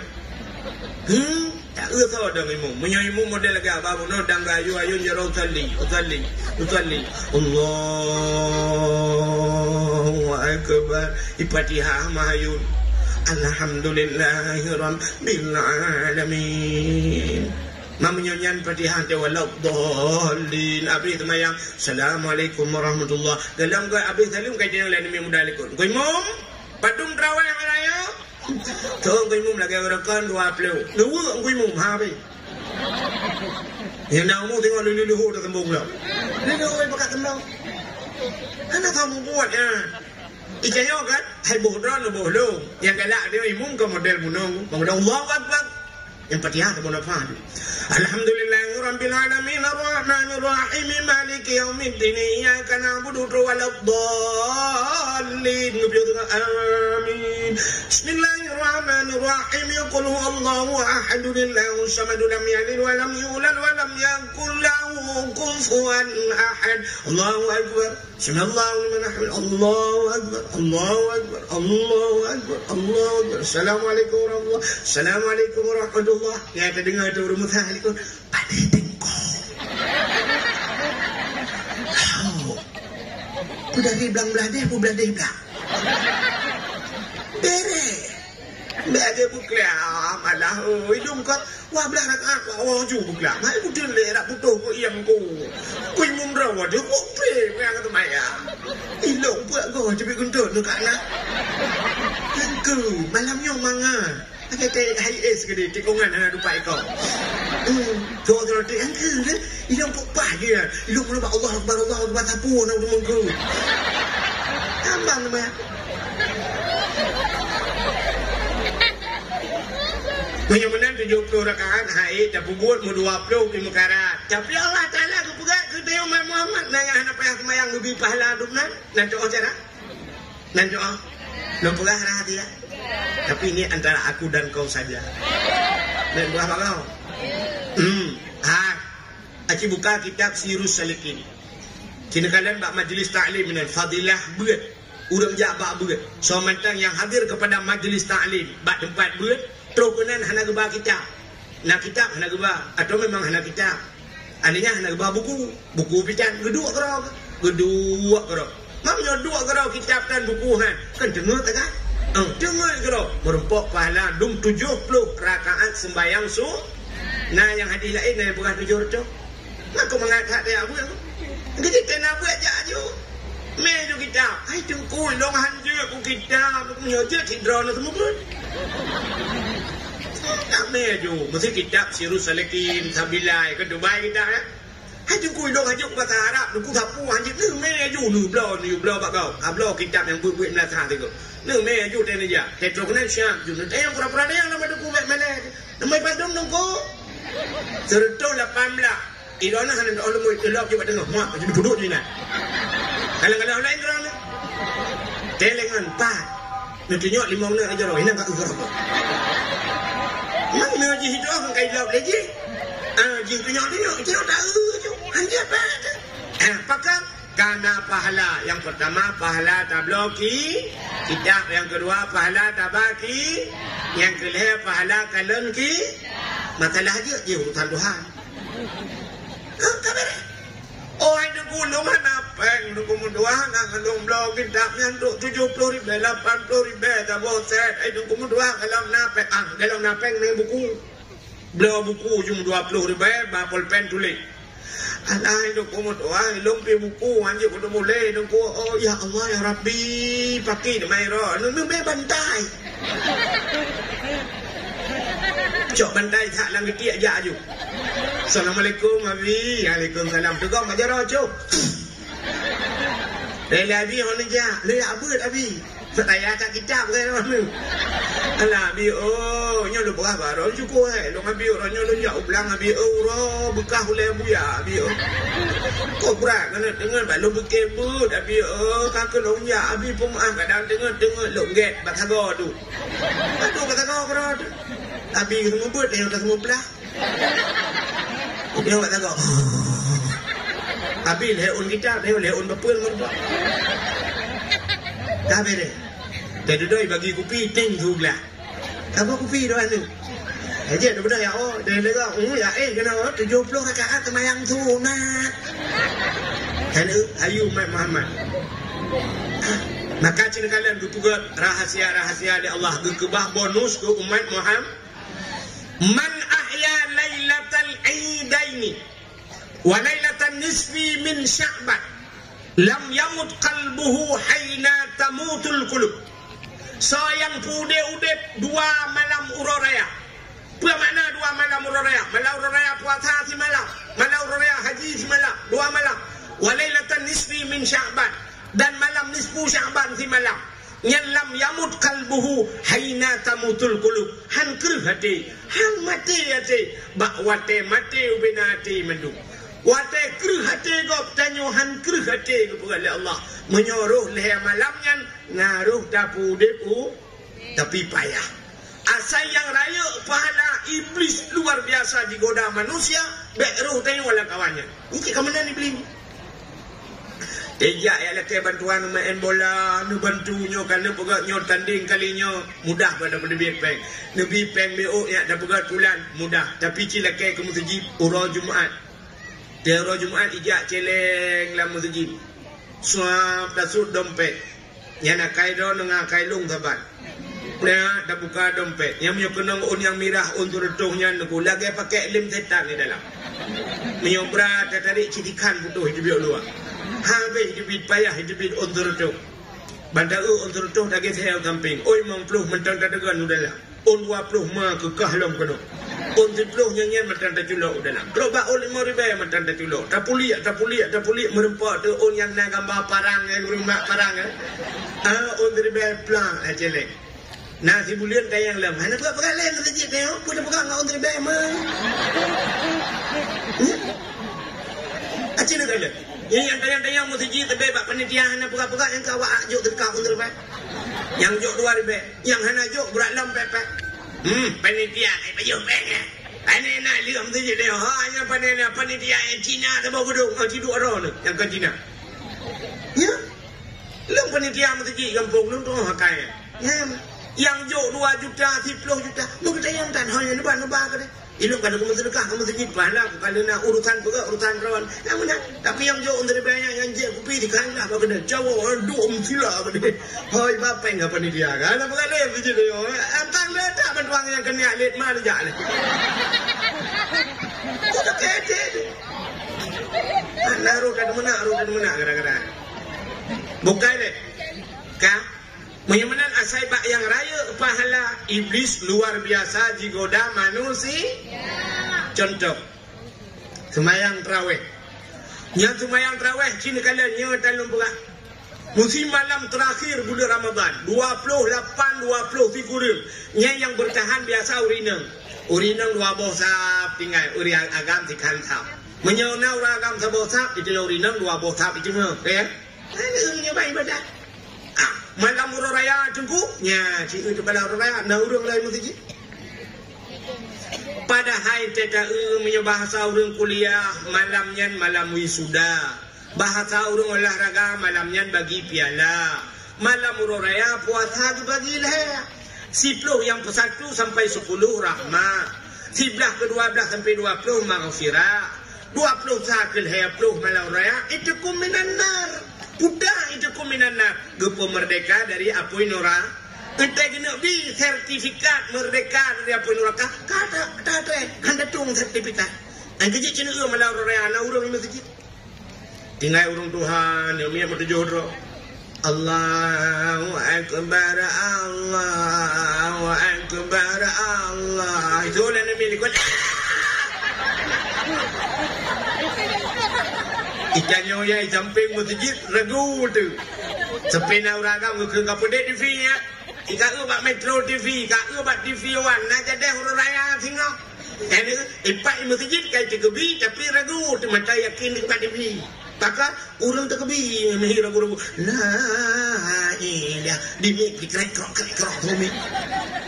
Tak sedang imum. Imum model lagi apa bu? No dang ayu jaro usalli. Allahu akbar. Ifatihah mahayun. Alhamdulillahirabbil alamin. Mamunyan Fatihah te waladdallin. Abi temayang Assalamualaikum warahmatullah. Galam ga abi salim ka jeneng lain mi mudalikun. Ko imam padung traweh raya. Thong ko imam lagi orakan dua pleu. Lu ko imam ha be. Yang nak mu tengok lulu ho dah tembung dah. Lulu oi pakat tembung. Ana kamu buat ya. Ikannya kan hai bohran bohlong. Yang galak dia imam ke model munong. Model Allahu Akbar. Yang Fatihah tu apa? Alhamdulillahirabbil alamin arrahmanir rahim maliki yaumiddin iyyaka na'budu wa waladdallin. Amin. Bismillahirrahmanirrahim. Qul huwallahu ahad Allahu samad lam yalid wa lam yulad wa lam yakul lahu kufuwan ahad. Allahu akbar. Bismillah liman hamid. Allahu akbar. Allahu akbar. Allahu akbar. Allahu akbar. Assalamualaikum warahmatullahi. Assalamualaikum warahmatullahi. Ya kita dengar tu rumah tadi tu pada tengkok. Tu dari belang-belah dia, aku belah dia belah. Bere. Bere buklah malah hidung kau. Wah belah nak wah ju buklah. Mai ku dile rak putuh ku iam ku. Ku imum rawa dia ku pe yang tu maya. Ilong buat kau cepat guntur nak nak. Tengku malam nyong manga. Kita hai es ke dia tikungan ada dupai kau. Kau kalau dia angker dia, ilong pupah dia. Ilong pun Allah Akbar tapu nak mengku. Tambang nama. Menyemenang 70 rakaat haid dan buat mu 20 di mukarat. Tapi Allah Taala ku pegat ke dia Umat Muhammad nang anak payah kemayang lebih pahala dukna. Nan doa cara. Nan doa. Nak pegang rahasia. Tapi ini antara aku dan kau saja. Dan buah kau. Aci buka kitab Sirus Salikin. Kini kalian bak majlis ta'lim dan fadilah berat. Urang jak bak berat. So mentang yang hadir kepada majlis ta'lim bak tempat berat, terukunan hana gebah kitab. Nak kitab hana gebah atau memang hana kitab. Adanya hana gebah buku pican gedua kerau. Mamnya dua kerau kitab dan buku kan dengar tak kan? Dengar kerau merumpok pahala dum 70 rakaat sembahyang Nah yang hadis lain yang bukan 7 tu. Maka mengangkat dia aku. Jadi kena buat aja. Meju kitab. Hai tengkul long hanje aku kitab. Aku nyoje tidron semua pun. Tak meju. Mesti kitab Sirus Salikin Sabilai ke Dubai kita ya. Hai tengkul long hanje bahasa Arab. Aku sapu hanje ni meju ni blau bak kau. Blau kitab yang buat Melaka tu. Ni meju tena dia. Ketro kena syam. Jun yang pura-pura dia nama tu buat Melaka. Nama padung nunggu. Serta 18. Irona hanan Allah mu elok je tengah mak jadi buduk ni nak. Kalau lain orang ni. Telengan 4. Nanti nyok 5 menit aja roh. Ini enggak urang. Yang ni je hidup kan kai lok lagi. Je nyok je tak je. Hanya apa? Pakam karena pahala. Yang pertama pahala tabloki, kitab yang kedua pahala tabaki, yang ketiga pahala kalon ki. Masalah je urusan Tuhan. Oh ada gulung hanapeng nunggu mendoa nang ngalung blog kitabnya untuk 70.000 80.000 tak boset ai nunggu mendoa kalau napeng ni buku blog buku jum 20.000 ba pulpen tulis alai nunggu mendoa lumpi buku anje kudu mulai nunggu oh ya Allah ya Rabbi pakai mai ro nunggu bantai cok bantai tak lang ketiak aja aju. Assalamualaikum Abi. Waalaikumsalam. Tegak aja rojo. Lele Abi hon ja. Le abut Abi. Saya tak kitab ke mana. Alah Abi oh nyo lu berapa ro cukup lu Abi ro nyo lu ja ulang Abi ro bekah oleh buya Abi oh. Kok berat kena dengar ba lu bekebut Abi oh kak lu ja Abi pun kadang dengar lu get bakago tu. Aduh bakago ro. Abi semua buat dia dah semua belah. Dia tak tahu. Abi leun kita, dia leun bapul mertua. Dah bere. Jadi doi bagi kopi ting juga. Apa kopi doan tu? Aja dah ya oh, dia lega ya kena 70 rakaat sembahyang sunat. Kan ayu Muhammad. Maka cina kalian juga rahasia-rahasia di Allah gekebah bonus ke umat Muhammad. Man ahya lailatal aidaini wa lailatan nisfi min Sya'ban lam yamut qalbuhu haina tamutul qulub. Sayang pude udep dua malam uroraya. Apa makna dua malam uroraya? Malam uroraya puasa si malam, malam uroraya haji si malam, dua malam. Wa lailatan nisfi min Sya'ban, dan malam nisfu Sya'ban si malam. Yang lam yamut kalbuhu haina tamutul qulub. Han keruh hati, han mati hati, bak wate mati ubina hati mendu. Wate keruh hati gop tanyo han keruh hati kepada Allah. Menyuruh leher malamnya ngaruh dapu depu tapi payah. Asal yang raya pahala iblis luar biasa digoda manusia, bek roh tanyo wala kawannya. Ini kemana ni beli? Ejak ya laki bantuan main bola, nu bantunyo kan nu pegat nyo tanding kalinya mudah pada lebih peng. Lebih peng BO ya dah pegat bulan mudah. Tapi cilake ke masjid urang Jumaat. Dia urang Jumaat ijak celeng lah masjid. Suap dasut dompet. Yang nak kai do dengan kai lung saban. Nah, dah buka dompet. Yang punya kenang un yang mirah untuk retuhnya nuku lagi pakai lem setan di dalam. Menyobra tarik citikan butuh hidup luar. Habis hidup payah hidup untuk retuh. Bandar untuk retuh lagi saya camping. Oi mong pluh mentang dagangan udahlah. On 20 mah kekah lom kono. On 10 nyanyian mentang taculok udahlah. Berubah oleh 5,000 mentang taculok. Tapuliak merempak tu on yang nak gambar parang rumah parang on 1000 plan ajelek. Nasi bulian tayang lam. Hana buka pegang lain masjid tengok. Punya pegang ngau on 1000 mah. Acina kala. Yang tayang masjid terbebak panitia hana buka-buka yang kau ajuk terkau on 1000. Yang jok 2,000. Yang hana jok berat lam pepek. Panitia ai bayung beng. Ane nak liam masjid dia. Hanya panitia Cina tebau gedung. Tidur orang tu yang ke Cina. Ya. Lem panitia masjid kampung lu tu hakai. Ya. Yang jok 2 juta, 10 juta. Lu kita yang tan hanya nebah ke dia. Ilmu kalau kamu sedekah, kamu sedekah pahala. Kalau nak urusan pegang, urusan perawan. Yang mana? Tapi yang jauh dari banyak yang jauh kupi di kanan apa kena jauh dua sila apa dia. Hoi bapa enggak panitia kan? Apa kali begitu dia? Antang letak bantuan yang kena alit mana jalan. Sudah kete. Naruh kat mana kadang-kadang. Bukan deh. Kah? Menyamanan asai bak yang raya pahala iblis luar biasa digoda manusia. Contoh semayang tarawih. Yang semayang tarawih cina kalian nya talung pula. Musim malam terakhir bulan Ramadan 28 20 figurim. Yang bertahan biasa urinang 2 bosap tinggal uri agam tikan tap. Menyona agam sabosap itu urinang 2 bosap itu ya. Ini nyoba ibadah. Malam uraya jengkuknya ci itu malam uraya na urang lain masjid. Pada hai teta bahasa urang kuliah malamnya malam wisuda. Bahasa urang olahraga malamnya bagi piala. Malam uraya puasa bagi lah. 10 yang ke-1 sampai 10 rahmah. 11 ke-12 sampai 20 maghfirah. 20 sakil 20 malam uraya itu kuminan nar. Pudah itu kuminanak gepo merdeka dari Apoy Nora. Kita kena bi sertifikat merdeka dari Apoy Nora. Kata handa tung sertifikat. Angkat je cina malau raya na urang masjid. Tinggal urang Tuhan yang dia berjodoh. Allahu akbar Allahu akbar Allah. Itu lah nabi likut. Ikannya yang camping masjid ragu tu. Sepena orang kamu ke kapudek TV nya. Ika ubak Metro TV, ika ubak TV One. Nak jadi huru raya tengok. Ini ipak masjid kai terkebi tapi ragu tu mata yakin dekat TV. Maka urang terkebi meh ragu-ragu. La ilah di krek-krok bumi.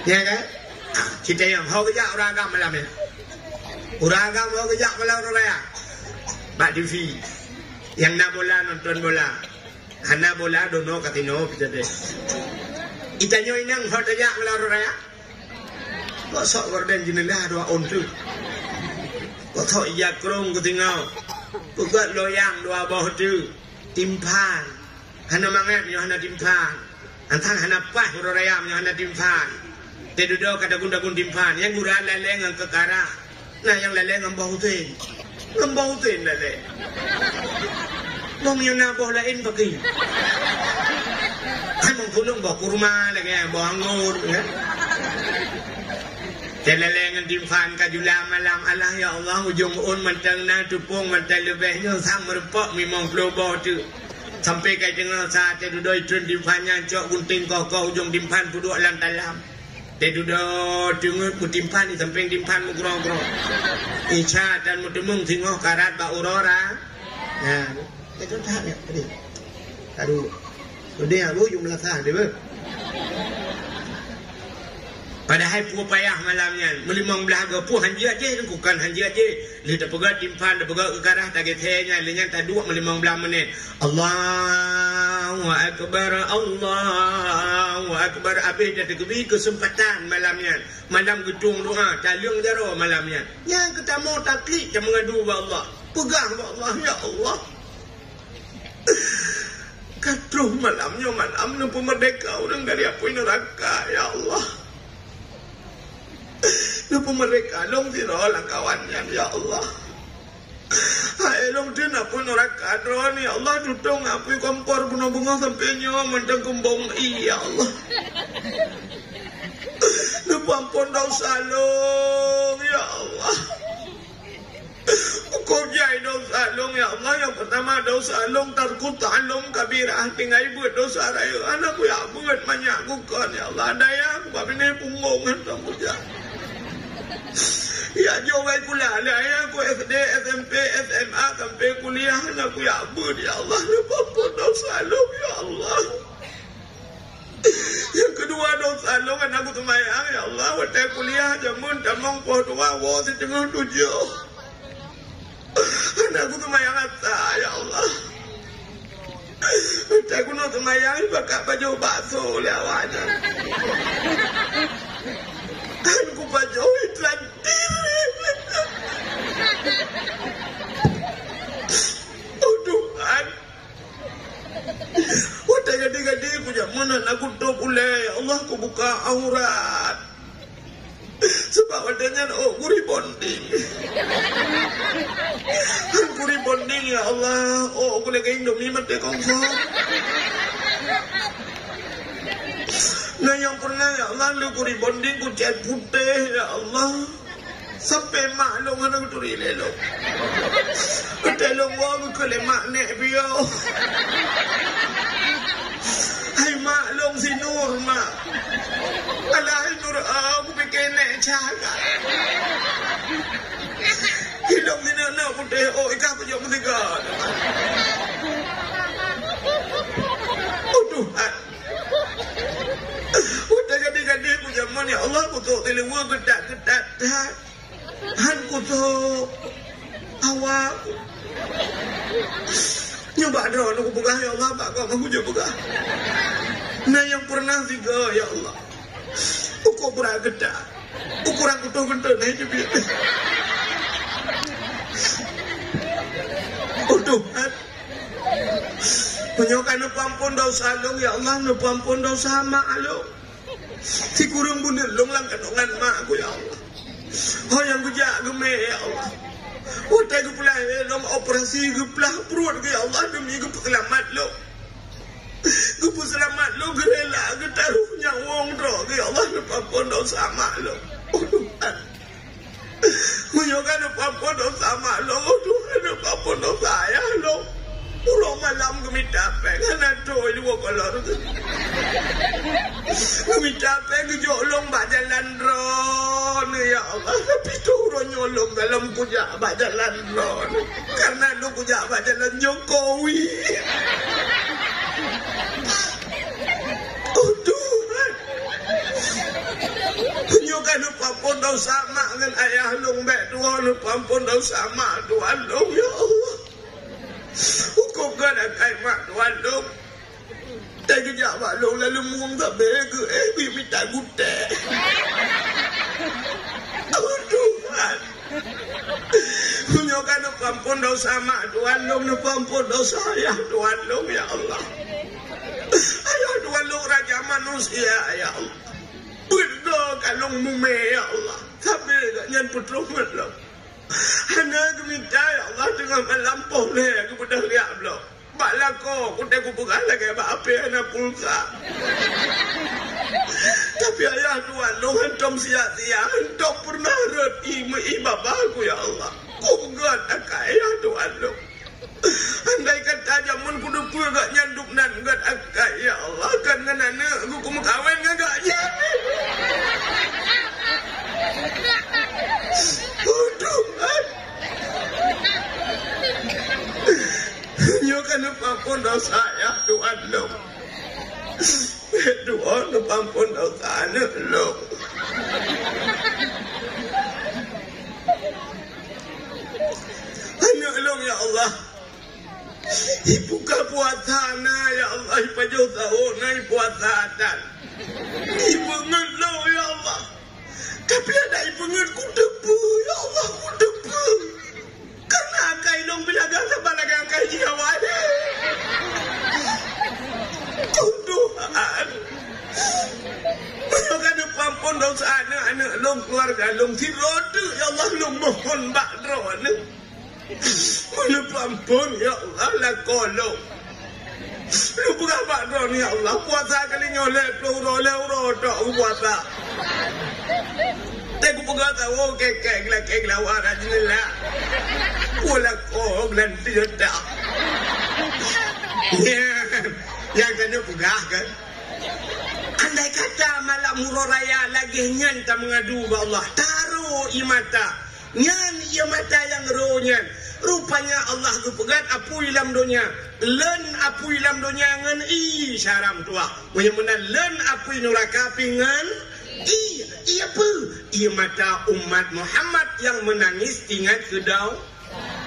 Ya kan? Kita yang hau kejak orang agam malam ni. Orang agam hau kejak malam raya. Bak TV. Yang nak bola nonton bola. Hana bola dono katino kita deh. Itanyo inang hotanya melalui raya. Kok sok gorden jenela 2 on tu. Kok sok iya krong ku tinggal. Kok loyang 2 bawah tu. Timpan. hana mangat yo hana timpan antang hana pah rorayam yo hana timpan te dudo kada gunda-gun timpan yang gura leleng ang kekara nah yang leleng ang bahutin lele mong yung naboh lain pagi ay mong punong bawa kurma lagi bawa anggur ya Jalalengan timpan kajula malam Allah ya Allah ujung un mentang na tupung mentang lebihnya sang merepok memang global tu sampai kai tengah saat te dudoi trun timpannya cok gunting kau ujung timpan puduk lang dalam te dudoi tengah mu timpan di samping timpan mu grong-grong Ica dan mu demung tengok karat ba aurora nah itu tak ya tadi aduh dia lu jumlah sah dia padahal pu payah malamnya melimang belaga pu hanji aje bukan hanji aje li dah pegat timpan dah pegat kegarah tak getenya lenyang tak dua melimang belah menit Allahu akbar habis dah terkebi kesempatan malamnya malam gedung doa talung jaro malamnya yang ketemu taklid yang mengadu ba Allah pegang ba Allah ya Allah katruh malamnya malam pemerdeka orang dari apa neraka ya Allah lupa mereka long tirolah kawannya ya Allah hai long tina pun neraka drone ya Allah tutung api kompor bunga-bunga sampai nyawa mentang kembang ya Allah lupa ampun dosa long ya Allah kau jai dosa long ya Allah yang pertama dosa long tarku ta'alum kabirah tinggal buat dosa raya anakku ya buat banyak bukan ya Allah daya aku ini pungungan tak puja ya jawai kula ya aku SD SMP SMA sampai kuliah aku ya abud ya Allah lupa pun dosa long ya Allah yang kedua dosa long kan aku temayang ya Allah waktu kuliah jamun damong poh dua wo setengah 7 aku temayang atas ya Allah aku nak temayang pakai baju bakso lewatnya aku baju iklan oh Tuhan waktu gede-gede aku jaman aku top ulai ya Allah aku buka aurat sebab wadahnya guri bonding guri bonding ya Allah aku lagi Indomie mati kongkong nah yang pernah ya Allah lu guri bonding ku cat putih ya Allah sampai maklum anak turi lelo telung wong ke lemak nek bio hai maklum si Nur mak alai Nur aku bikin nek caga hilang ni nak putih ikah pejok metiga Tuhan udah gede-gede ku zaman ya Allah ku tok telewa gedak-gedak han ku tok awak nyoba drone aku buka ya Allah pak kau aku juga buka nah yang pernah tiga ya Allah ukur pernah gedak ukuran ku tok gede nah itu biar Tuhan penyokan nupampun dosa long ya Allah nupampun dosa mak long si kurang bunir long lang kanongan mak aku ya Allah oh yang gujak geme ya Allah udah geplah long operasi geplah perut ya Allah demi gepelamat lo gepu selamat lo gerela getaruh nyawong dro ya Allah nupampun dosa mak lo oh Tuhan penyokan nupampun dosa mak lo oh Tuhan nupampun dosa ayah lo pulau malam kami capek karena tuh ini gua kolor kami capek ngejolong bak jalan ron ya Allah tapi tuh nyolong dalam kujak bak jalan ron karena lu kujak bak jalan Jokowi oh Tuhan penyokan lupa pun dah sama dengan ayah long bek tuan lupa pun dah sama tuan long ya Allah hukum kena kai mak tuan dong tak kejap mak long lalu muang tak bega minta gutek oh Tuhan punyokan ampun dosa mak Tuhan long ampun dosa ayah Tuhan long ya Allah. Ayah Tuhan long raja manusia ya Allah. Benda kalung mume ya Allah. Tapi gak nyan pertolongan lo. Anak minta ya Allah dengan melampau leh kepada lihat lo. Baklah kau kuda kubukan lagi apa anak pulsa. Tapi ayah Tuhan lo hentom sia-sia hentom pernah reti ibabaku ya Allah. Kau enggak tak ayah Tuhan lo. Andai kata jamun kudu pul gak nyanduk nan gak akai ya Allah kan nganana aku kumkawin gak nyami. Tuhan. Nyo kan ampun dosa ya Tuhan lo. Tuhan ampun dosa lo. Anak lo ya Allah. Ibuka puasa na ya Allah ipajo sahur na puasaan. Ibu ngelo ya Allah. Tapi ada ibu ngerku debu ya Allah ku debu. Karena akai dong bilagang sabalaga akai jiawade. Tuhan. Kan ampun dosa anak long keluarga long sirodu ya Allah long mohon bakro anak. Ampun ya Allah lah kolong. Lu buka bakro ni ya Allah puasa kali nyoleh uro tok puasa. Aku buka tahu kek lawar aja lah. Pula kau nanti dah. Ya kan buka kan. Andai kata malam huru raya lagi nyan tak mengadu ke Allah. Taruh imata. Nyan imata yang rohnya. Rupanya Allah tu pegat apu ilam dunia. Len apu ilam dunia ngan i syaram tua. Menyemena len apu neraka pingan. Iya apa? Ia mata umat Muhammad yang menangis tingkat kedau.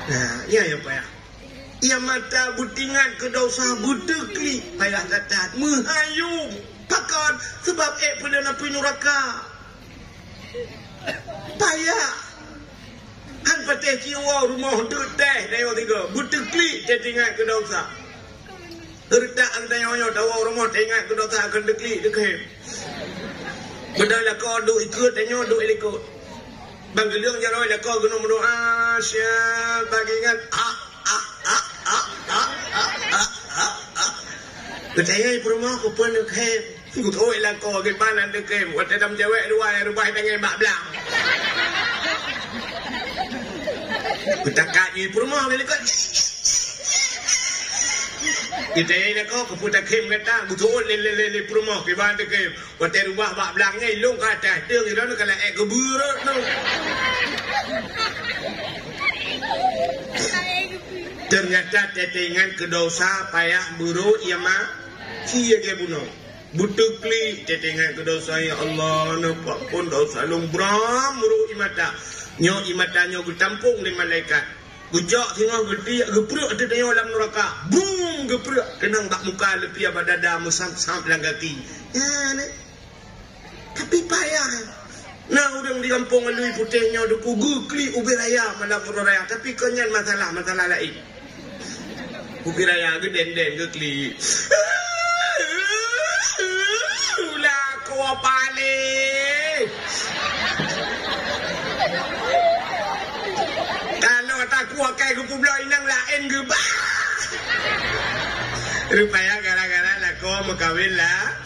Nah, ya apa ya? Ia mata butingan kedau sah budekli. Payah kata menghayung. Pakan sebab pada api neraka. Payah. Han pateh kiwa rumah teh dayo tiga. Budekli dia tingkat kedau sah. Redak antanya tahu rumah tingkat kedau sah akan dekli dekem. Bedahlah kau duk ikut tanya duk ikut. Bang gelang jaroi lah kau guna berdoa syah bagingan Bertanya di rumah aku pun nak hem. Aku tahu lah kau ke mana nak hem. Waktu dalam cewek luar rumah pengen bak belang. Kita kaji di rumah bila kau. Kita ini kau keputar kem kata betul le rumah ke mana kem. Waktu rumah bak belangnya ilung kata dia kira nak kalau keburuk tu. Ternyata tetengan kedosa payah buruk ia mah cia ke bunuh. Butukli tetengan kedosa ya Allah nampak pun dosa long bram buruk imata. Nyo imata nyo gutampung di malaikat. Gujak tengah gede geprek ada tengok dalam neraka. Boom geprek kenang bak muka lepi abad dada musam-sam lang kaki. Ya ne. Tapi payah. Nah udang di kampung lui putihnya ada pugu kli ubi raya malam raya tapi konyan masalah lain. Ubi raya ke den ke kli. Ulah kau pale. Kalau tak kuat kai ke pulau inang lain ke bah. Rupanya gara-gara lah kau makawin lah.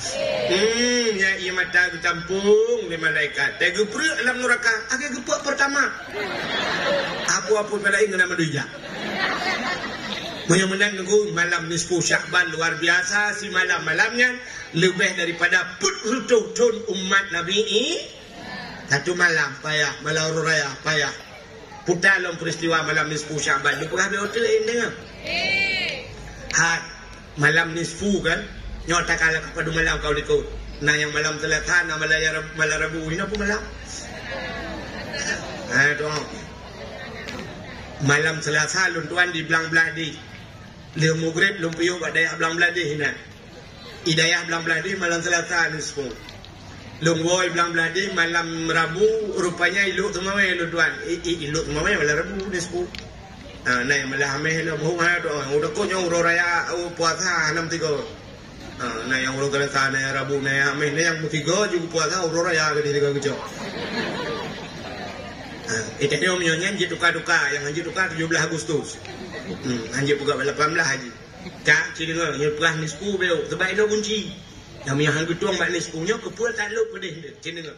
Ya ia mata campung di malaikat. Dia geprek dalam neraka. Agak geprek pertama. Apa-apa malaikat nama dia. Menang aku malam nisfu Syakban luar biasa si malamnya lebih daripada putun umat Nabi ini. Satu malam payah malam raya payah. Putalong peristiwa malam nisfu Syakban. Lu pernah betul ini dengar? Hat malam nisfu kan? Nyota kalah kepada malam kau ikut. Nah yang malam Selatan, malam Rabu ini apa malam? Itu malam Selasa luntuan di belang beladi. Lem Maghrib lumpiyo kat dayak belang beladi hina. Idayah belang beladi malam Selasa nisfu. Lungwoi belang beladi malam Rabu rupanya iluk semua luntuan. Iluk semua malam Rabu nisfu. Này mà làm mấy nó không hay rồi udah có nhau rồi raya puasa 63 này yang udah kali này Rabu này ame này yang 3 juga puasa udah raya ke diri ke itu dia omnya anjir duka-duka yang anjir duka 17 Agustus anjir buka 18 haji kak ciri dengar yang pelah nisku bel sebab itu kunci yang hang gedung mak niskunya kepul tak lu pedih ciri dengar